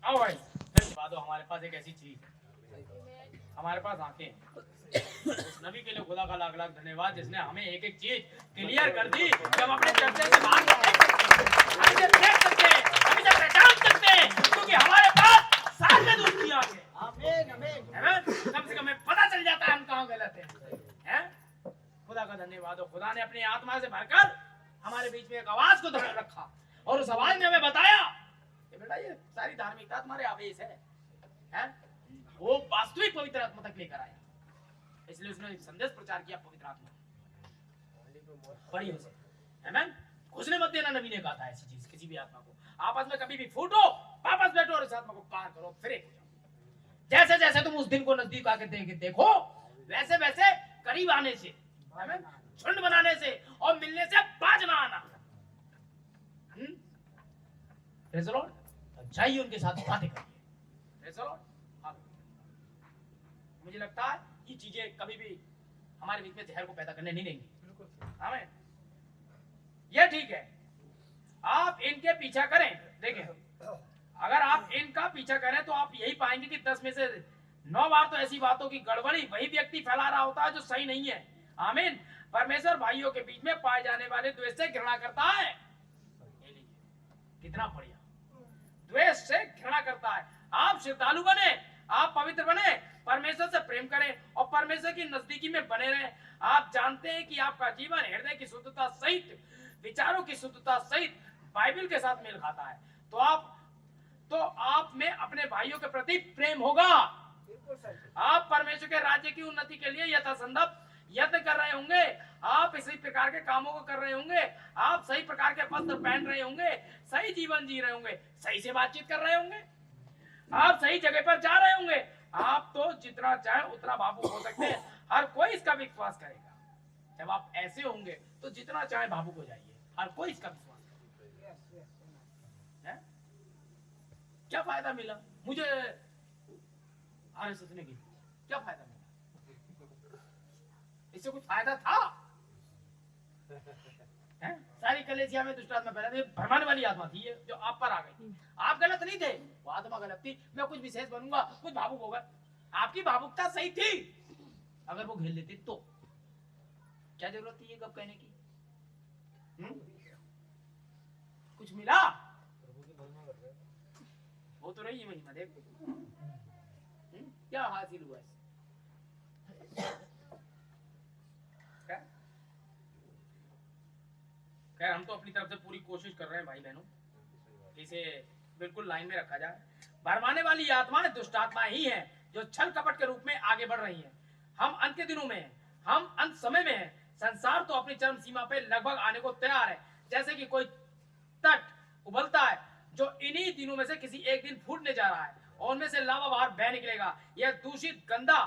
आओ भाई, बात हमारे पास एक ऐसी चीज है, हमारे पास आंखें हैं। उस नबी के लिए खुदा का लाख लाख धन्यवाद जिसने हमें एक एक चीज क्लियर कर दी कि हम अपने चर्चा से बाहर देख सकते हैं, हम इसे पहचान सकते हैं, क्योंकि हमारे पास सारे दूत की आंखें। आमीन आमीन। कम से कम हमें पता चल जाता है हम कहाँ गलत हैं। खुदा का धन्यवाद हो, खुदा ने अपनी आत्मा से भरकर हमारे बीच में एक आवाज को दबा रखा और उस आवाज ने हमें बताया कि बेटा ये सारी धार्मिकता तुम्हारे आवेश है? वो वास्तविक पवित्र आत्मा तक लेकर आया, इसलिए उसने संदेश प्रचार किया पवित्र आत्मा। पढ़िए उसे, आमेन। घुसने मत देना, नबी ने कहा था ऐसी चीज किसी भी आत्मा को। आपस में कभी भी फूटो, वापस बैठो और इस आत्मा को पार करो, फिर एक हो जाओ। जैसे जैसे तुम उस दिन को नजदीक आके देखो, वैसे वैसे करीब आने से, आमेन, झुंड बनाने से और मिलने से बाज ना आना। Praise the Lord. जाइए उनके साथ बातें करिए। Praise the Lord. मुझे लगता है ये चीजें कभी भी हमारे बीच में जहर को पैदा करने नहीं देंगी। आमीन। ये ठीक है, आप इनके पीछा करें। देखें, अगर आप इनका पीछा करें तो आप यही पाएंगे कि 10 में से 9 बार तो ऐसी बातों की गड़बड़ी वही व्यक्ति फैला रहा होता है जो सही नहीं है। आमीन। परमेश्वर भाइयों के बीच में पाए जाने वाले द्वेष से घृणा करता है। कितना बढ़िया, द्वेष से घृणा करता है। आप श्रद्धालु बने, आप पवित्र बने, परमेश्वर से प्रेम करें और परमेश्वर की नजदीकी में बने रहें। आप जानते हैं कि आपका जीवन हृदय की शुद्धता सहित, विचारों की शुद्धता सहित बाइबल के साथ मेल खाता है, तो आप में अपने भाइयों के प्रति प्रेम होगा। आप परमेश्वर के राज्य की उन्नति के लिए यथासंभव यत्न कर रहे होंगे। आप इसी प्रकार के कामों को कर रहे होंगे, आप सही प्रकार के वस्त्र पहन रहे होंगे, सही जीवन जी रहे होंगे, सही से बातचीत कर रहे होंगे, आप सही जगह पर जा रहे होंगे। आप तो जितना चाहे उतना भावुक हो सकते हैं, हर कोई इसका विश्वास करेगा। जब आप ऐसे होंगे तो जितना चाहे भावुक हो जाइए, हर कोई इसका विश्वास करेगा। क्या फायदा मिला मुझे आरएसएस ने की? क्या फायदा मिला? इससे कुछ फायदा था? सारी कलेसिया में दुष्ट आत्मा फैला थी, भरमाने वाली आत्मा थी ये जो आप पर आ गई। आप गलत नहीं थे, वो आत्मा गलत थी। मैं कुछ विशेष बनूंगा, कुछ भावुक होगा। आपकी भावुकता सही थी, अगर वो घेर लेती तो क्या जरूरत थी ये कब कहने की? कुछ मिला? वो तो रही महिमा, देख क्या हासिल हुआ। खैर, हम तो अपनी तरफ से पूरी कोशिश कर रहे हैं भाई बहनों, इसे बिल्कुल लाइन में रखा जाए। भरमाने वाली आत्माएं दुष्ट आत्माएं ही हैं जो छल कपट के रूप में आगे बढ़ रही हैं। हम अंत के दिनों में हैं, हम अंत समय में हैं। संसार तो अपनी चरम सीमा पे लगभग आने को तैयार है। जैसे कि कोई तट उबलता है जो इन्हीं दिनों में से किसी एक दिन फूटने जा रहा है और उनमें से लावा बाहर बह निकलेगा। यह दूषित गंदा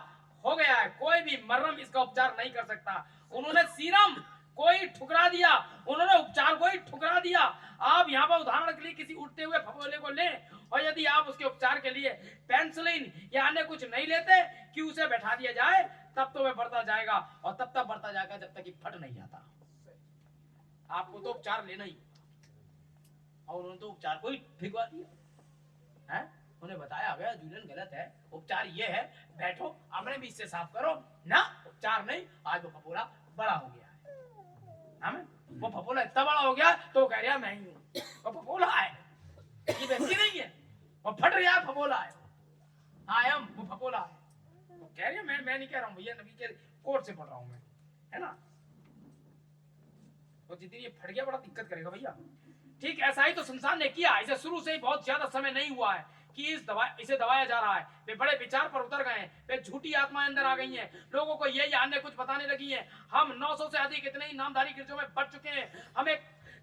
हो गया है, कोई भी मरहम इसका उपचार नहीं कर सकता। उन्होंने सीरम कोई ठुकरा दिया, उन्होंने उपचार कोई ठुकरा दिया। आप यहाँ पर उदाहरण के लिए किसी उठते हुए फफोले को लें और यदि आप उसके उपचार के लिए पेंसिलिन या अन्य कुछ नहीं लेते कि उसे बैठा दिया जाए, तब तो वह बढ़ता जाएगा और तब तक बढ़ता जाएगा जब तक कि फट नहीं जाता। आपको तो उपचार लेना ही, और उन्होंने तो उपचार को ही ठिकवा दिया है। उन्हें बताया गया जूलियन गलत है, उपचार ये है, बैठो अपने बीच से साफ करो ना। उपचार नहीं, आज वो फफोला बड़ा हो गया है। वो फफोला इतना बड़ा हो गया तो कह रहा मैं ही हूँ। वो फफोला है, ये व्यक्ति नहीं है। वो फट रहा है, फफोला है। आई एम, वो फफोला है। वो कह रही है मैं नहीं कह रहा हूँ भैया, नबी के कोर्ट से पढ़ रहा हूँ मैं, है ना। तो जितनी ये फट गया बड़ा दिक्कत करेगा भैया। ठीक ऐसा ही तो संसार ने किया। इसे शुरू से ही बहुत ज्यादा समय नहीं हुआ है कि इसे दबाया जा रहा है। वे बड़े विचार पर उतर गए हैं, वे झूठी आत्माएं अंदर आ गई हैं, लोगों को ये या अन्य कुछ बताने लगी हैं। हम 900 से अधिक इतने ही नामधारी गिरजों में बढ़ चुके हैं। हमें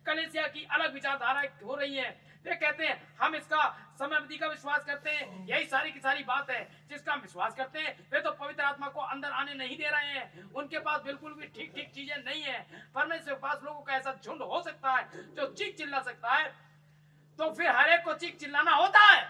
कलीसिया की अलग विचारधारा हो रही है। वे कहते हैं हम इसका समय अवधि का विश्वास करते हैं। यही सारी की सारी बात है जिसका हम विश्वास करते हैं। वे तो पवित्र आत्मा को अंदर आने नहीं दे रहे हैं। उनके पास बिल्कुल भी ठीक ठीक चीजें नहीं है। परमेश्वर के पास लोगों का ऐसा झुंड हो सकता है जो चीख चिल्ला सकता है, तो फिर हर एक को चीख चिल्लाना होता है।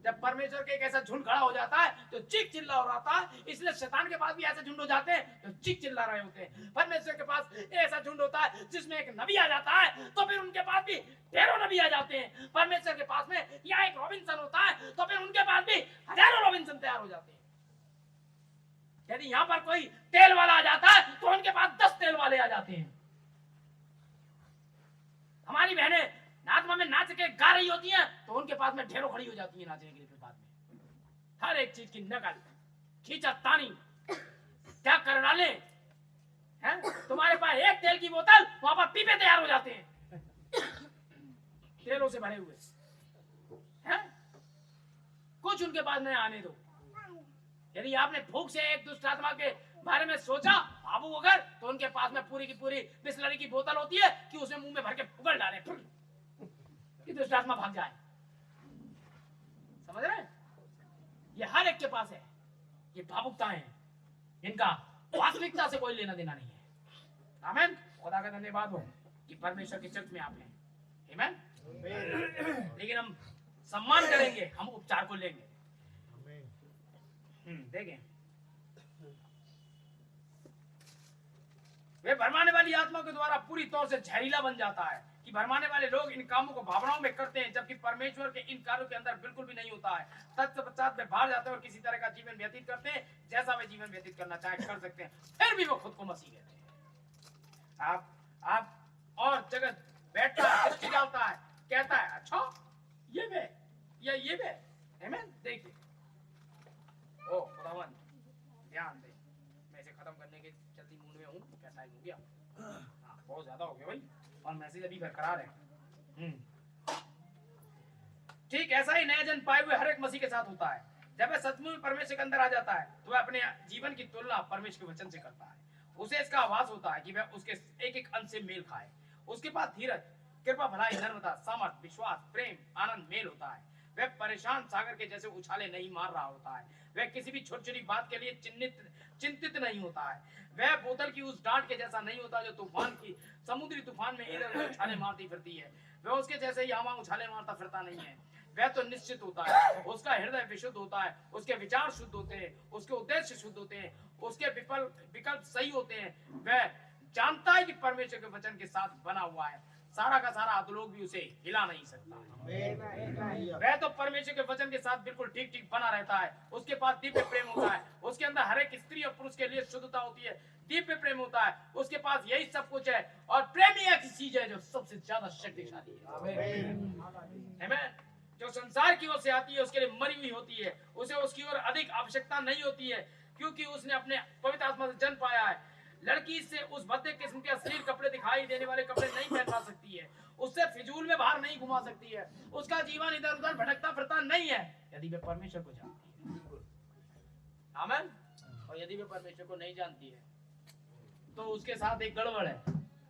जब परमेश्वर के एक ऐसा झुंड खड़ा हो जाता है तो चीख चिल्ला हो रहा था। इसलिए शैतान के पास भी ऐसे झुंड हो जाते हैं जो चीख चिल्ला रहे होते हैं। परमेश्वर के पास ऐसा झुंड होता है जिसमें एक नबी आ जाता है तो फिर उनके पास भी ढेरों नबी आ जाते हैं। परमेश्वर के पास में या एक रॉबिन्सन होता है तो फिर उनके पास भी हजारों रॉबिन्सन तैयार हो जाते हैं। यदि यहाँ पर कोई तेल वाला आ जाता है तो उनके पास 10 तेल वाले आ जाते हैं। हमारी बहनें आत्मा में नाच के गा रही होती हैं तो उनके पास में ढेरों खड़ी हो जाती है नाचने के लिए। फिर बाद में हर एक चीज की नकल, खींचा तानी क्या कर डाले हैं। तुम्हारे पास एक तेल की बोतल, वहां पर पीपे तैयार हो जाते हैं तेलों से भरे हुए हैं। कुछ उनके पास नहीं आने दो। यदि आपने भूख से एक दुष्ट आत्मा के बारे में सोचा बाबू अगर, तो उनके पास में पूरी की पूरी बिस्लरी की बोतल होती है कि उसमें मुंह में भर के फुगल डाले कि दुष्ट आत्मा भाग जाए। समझ रहे? ये हर एक के पास है। ये भावुकताएं हैं, इनका वास्तविकता से कोई लेना देना नहीं है। आमीन। खुदा का धन्यवाद हो कि परमेश्वर के चर्च में आप हैं। आमीन। लेकिन हम सम्मान करेंगे, हम उपचार को लेंगे। देखें, वे भरमाने वाली आत्मा के द्वारा पूरी तौर से जहरीला बन जाता है कि भरमाने वाले लोग इन कामों को भावनाओं में करते हैं, जबकि परमेश्वर के इन कार्यों के अंदर बिल्कुल भी नहीं होता है। तत्पश्चात वे बाहर जाते हैं और किसी तरह का जीवन व्यतीत करते हैं, जैसा वे जीवन व्यतीत करना चाहे कर सकते हैं, फिर भी वो खुद को मसीह कहते हैं। आप और जगह बैठता है, दृष्टि डालता है, कहता है अच्छा ये वे या ये वे। आमीन। देखिए, ओ खुदावन ध्यान दे, मैं इसे खत्म करने के जल्दी मूड में हूँ। क्या टाइम हो गया? हाँ, बहुत ज्यादा हो गया भाई, और मैसेज अभी बरकरार है। ठीक ऐसा ही नया जन्म पाए हुए हर एक मसीह के साथ होता है। जब वह सचमुच में परमेश्वर के अंदर आ जाता है तो वह अपने जीवन की तुलना परमेश्वर के वचन से करता है। उसे इसका आभास होता है कि वह उसके एक एक अंश से मेल खाए। उसके पास धीरज, कृपा, भलाई, नम्रता, सामर्थ, विश्वास, प्रेम, आनंद, मेल होता है। वह परेशान सागर के जैसे उछाले नहीं मार रहा होता है। वह किसी भी छोटी छोटी बात के लिए चिंतित नहीं होता है। वह बोतल की उस डांट के जैसा नहीं होता जो तूफान की समुद्री तूफान में इधर उधर उछाले मारती फिरती है। वह उसके जैसे ही हवा उछाले मारता फिरता नहीं है। वह तो निश्चित होता है, उसका हृदय विशुद्ध होता है, उसके विचार शुद्ध होते हैं, उसके उद्देश्य शुद्ध होते हैं, उसके विकल्प सही होते हैं। वह जानता है कि परमेश्वर के वचन के साथ बना हुआ है, सारा का सारा अधोलोक भी उसे हिला नहीं सकता। वह तो परमेश्वर के वचन के साथ बिल्कुल ठीक ठीक बना रहता है। उसके पास दिव्य प्रेम होता है। उसके अंदर हर एक स्त्री और पुरुष के लिए शुद्धता होती है, दिव्य प्रेम होता है। उसके पास यही सब कुछ है, और प्रेम ही ऐसी चीज है जो सबसे ज्यादा शक्तिशाली है। जो संसार की ओर से आती है उसके लिए मरी हुई होती है, उसे उसकी ओर अधिक आवश्यकता नहीं होती है, क्योंकि उसने अपने पवित्र आत्मा से जन्म पाया है। लड़की से उस भद्दे किस्म के अश्लील कपड़े दिखाई देने वाले कपड़े नहीं पहनवा सकती है, उससे फिजूल में बाहर नहीं घुमा सकती है, उसका जीवन इधर उधर भटकता फिरता नहीं है, यदि वे परमेश्वर को जानती है। आमीन। और यदि वे परमेश्वर को नहीं जानती है तो उसके साथ एक गड़बड़ है।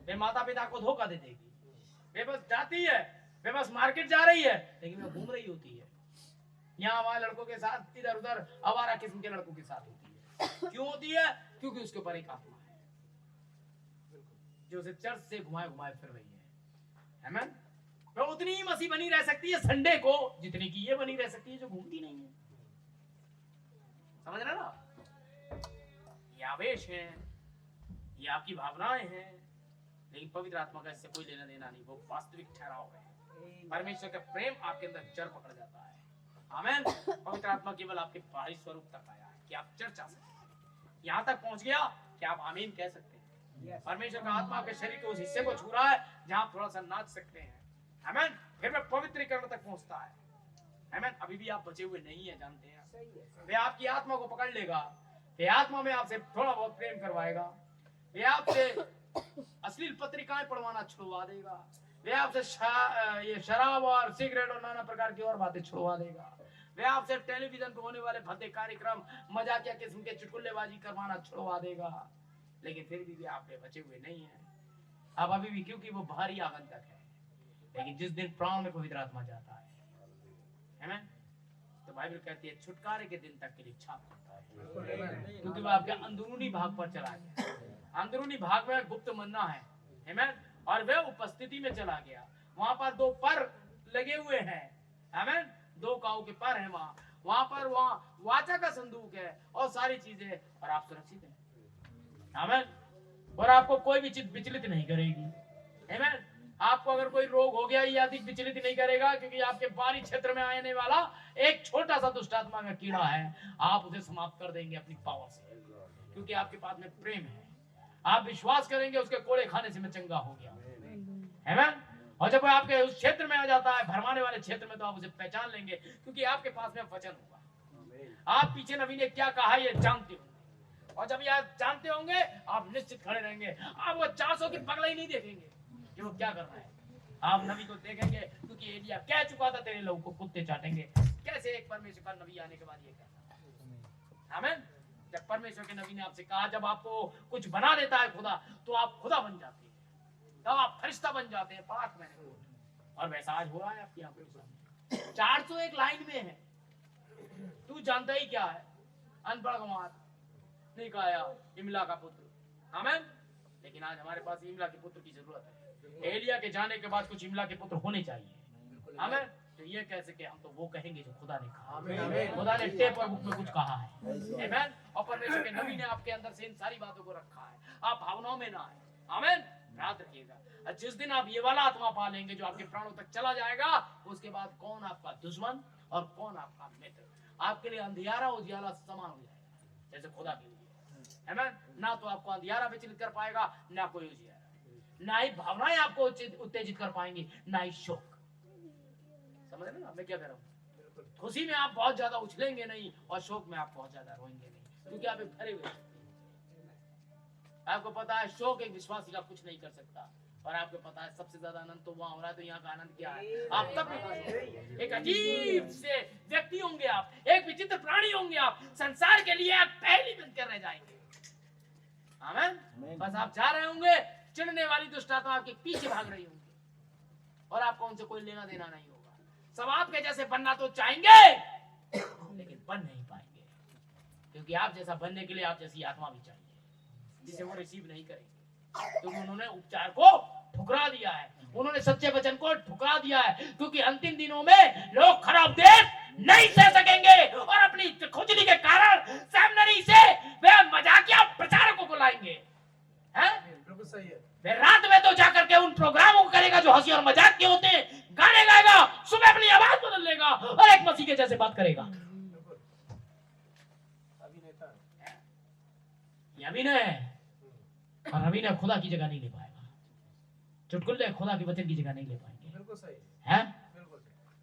वे माता पिता को धोखा दे देगी। वे बस जाती है, वे बस मार्केट जा रही है, लेकिन वे घूम रही होती है यहाँ वहां लड़कों के साथ, इधर उधर आवारा किस्म के लड़कों के साथ होती है। क्यों होती है? क्योंकि उसके ऊपर एक आत्मा है जो उसे चर्च से घुमाए घुमाए फिर रही है। आमीन। वो उतनी ही मसीह बनी रह सकती है संडे को जितनी की ये बनी रह सकती है जो घूमती नहीं है। समझ रहे ना? ये आवेश है, ये आपकी भावनाएं हैं, लेकिन पवित्र आत्मा का इससे कोई लेना देना नहीं। वो वास्तविक ठहराव है। परमेश्वर का प्रेम आपके अंदर जड़ पकड़ जाता है। आमीन। पवित्र आत्मा केवल आपके बाहरी स्वरूप तक आया है कि आप चर्च आ सकते हैं। यहाँ तक पहुंच गया कि आप आमीन कह सकते हैं। परमेश्वर का आत्मा आपके शरीर के उस हिस्से को छू रहा है जहाँ आप थोड़ा सा नाच सकते हैं। आमीन। फिर वह पवित्रीकरण तक पहुंचता है। आमीन। अभी भी आप बचे हुए नहीं है, जानते हैं। वे आपकी आत्मा को पकड़ लेगा, वे आत्मा में आपसे थोड़ा बहुत प्रेम करवाएगा, वे आपसे अश्लील पत्रिकाएं पढ़वाना छुड़वा देगा, वे आपसे ये शराब और सिगरेट और नाना प्रकार की और बातें छुड़वा देगा, वे आपसे टेलीविजन पे होने वाले भद्दे कार्यक्रम, मजाकिया किस्म के चुटकुल्लेबाजी करवाना छुड़वा देगा। लेकिन फिर भी आप बचे हुए नहीं है अब अभी भी, क्योंकि वो भारी आगंतक है। लेकिन जिस दिन प्राण में पवित्र आत्मा जाता है ना, तो बाइबल कहती है छुटकारे के दिन तक के लिए छाप करता है, क्योंकि वो आपके अंदरूनी भाग पर चला गया। अंदरूनी भाग में गुप्त मन्ना है, आमीन। और वह उपस्थिति में चला गया। वहां पर दो पर लगे हुए हैं, आमीन। दो काऊ के पर हैं वहां पर वाचा का संदूक है और सारी चीजें, और आप सुरक्षित हैं, आमीन। और आपको कोई भी चीज विचलित नहीं करेगी, आमीन। आपको अगर कोई रोग हो गया, ये अधिक विचलित नहीं करेगा, क्योंकि आपके बाहरी क्षेत्र में आने वाला एक छोटा सा दुष्ट आत्मा का कीड़ा है, आप उसे समाप्त कर देंगे अपनी पावर से, क्योंकि आपके पास में प्रेम है। आप विश्वास करेंगे उसके कोड़े खाने से मैं चंगा हो गया, आमीन। और जब आपके उस क्षेत्र में आ जाता है, भरमाने वाले क्षेत्र में, तो आप उसे पहचान लेंगे, क्योंकि आपके पास में वचन होगा। आप पीछे नबी ने क्या कहा ये जानते होंगे, और जब यह जानते होंगे आप निश्चित खड़े रहेंगे। आप वो 400 की पगला ही नहीं देखेंगे कि वो क्या कर रहा है, आप नबी को देखेंगे, क्योंकि एलिया कह चुका था तेरे लोगों को कुत्ते चाटेंगे। कैसे एक परमेश्वर का नबी आने के बाद ये कहता है, आमीन। जब परमेश्वर के नबी ने आपसे कहा, जब आपको कुछ बना देता है खुदा, तो आप खुदा बन जाते हैं, तब आप फरिश्ता बन जाते हैं। पाठ मैंने, और वैसा आज हो रहा है आपकी आंखों के सामने। 401 लाइन में है, तू जानता ही क्या है, अनपढ़ गंवार, निकाया, इमला का पुत्र। आमीन। लेकिन आज हमारे पास इमला के पुत्र की जरूरत है। एलिया के जाने के बाद कुछ इमला के पुत्र होने चाहिए। आमीन। तो ये कह सके हम, तो वो कहेंगे जो खुदा ने कहा। खुदा ने टेप और बुक में कुछ कहा है। आमीन। और परमेश्वर के नबी ने आपके अंदर से इन सारी बातों को रखा है। आप भावनाओं में ना आए। आमीन। याद रखिएगा, जिस दिन आप ये वाला आत्मा पा लेंगे जो आपके प्राणों तक चला जाएगा, उसके बाद कौन आपका दुश्मन और कौन आपका मित्र, आपके लिए अंधियारा उजियाला समान हो जाएगा, जैसे खुदा के लिए। आमीन। ना तो आपको अंधियारा विचलित कर पाएगा, ना कोई उजियारा, ना ही भावनाएं आपको उत्तेजित कर पाएंगी, ना ही शोक। समझ रहे ना मैं क्या कह रहा हूँ? खुशी में आप बहुत ज्यादा उछलेंगे नहीं, और शोक में आप बहुत ज्यादा रोएंगे नहीं, क्योंकि आप एक भरे हुए। आपको पता है शोक एक विश्वासी का कुछ नहीं कर सकता, और आपको पता है सबसे ज्यादा आनंद तो वहां हो रहा है। तो यहाँ का आनंद क्या है? आप तब भी एक अजीब से व्यक्ति होंगे, आप एक विचित्र प्राणी होंगे, आप संसार के लिए आप पहली बनकर रह जाएंगे। आमीन। बस आप जा रहे होंगे, चिढ़ने वाली दुष्ट आत्मा आपके पीछे भाग रही होंगी, और आपको उनसे कोई लेना देना नहीं होगा। सब आपके जैसे बनना तो चाहेंगे, लेकिन बन नहीं पाएंगे, क्योंकि आप जैसा बनने के लिए आप जैसी आत्मा भी चाहिए, जिसे वो रिसीव नहीं करेंगे, क्योंकि उन्होंने उपचार को ठुकरा दिया है, उन्होंने सच्चे वचन को ठुकरा दिया है। क्योंकि अंतिम दिनों में लोग खराब देश नहीं सह सकेंगे, और अपनी खुजली के कारण सेमिनरी से वे मजाकिया प्रचारकों को लाएंगे। बिल्कुल सही है। वे रात में तो जाकर के उन प्रोग्रामों को करेगा जो हंसी और मजाक के होते हैं, गाने गाएगा, सुबह अपनी आवाज बदल लेगा और एक मसीह के जैसे बात करेगा। अभिनय है, और अभिनय खुदा की जगह नहीं ले पाएगा। चुटकुले खुदा के वचन की जगह नहीं ले पाएंगे। बिल्कुल सही है।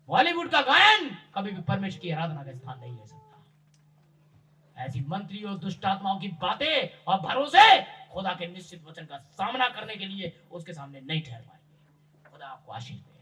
बॉलीवुड का गायन कभी भी परमेश्वर की आराधना का स्थान नहीं ले सकता। ऐसी मंत्री और दुष्ट आत्माओं की बातें और भरोसे खुदा के निश्चित वचन का सामना करने के लिए उसके सामने नहीं ठहर पाएंगे। खुदा आपको आशीष दे।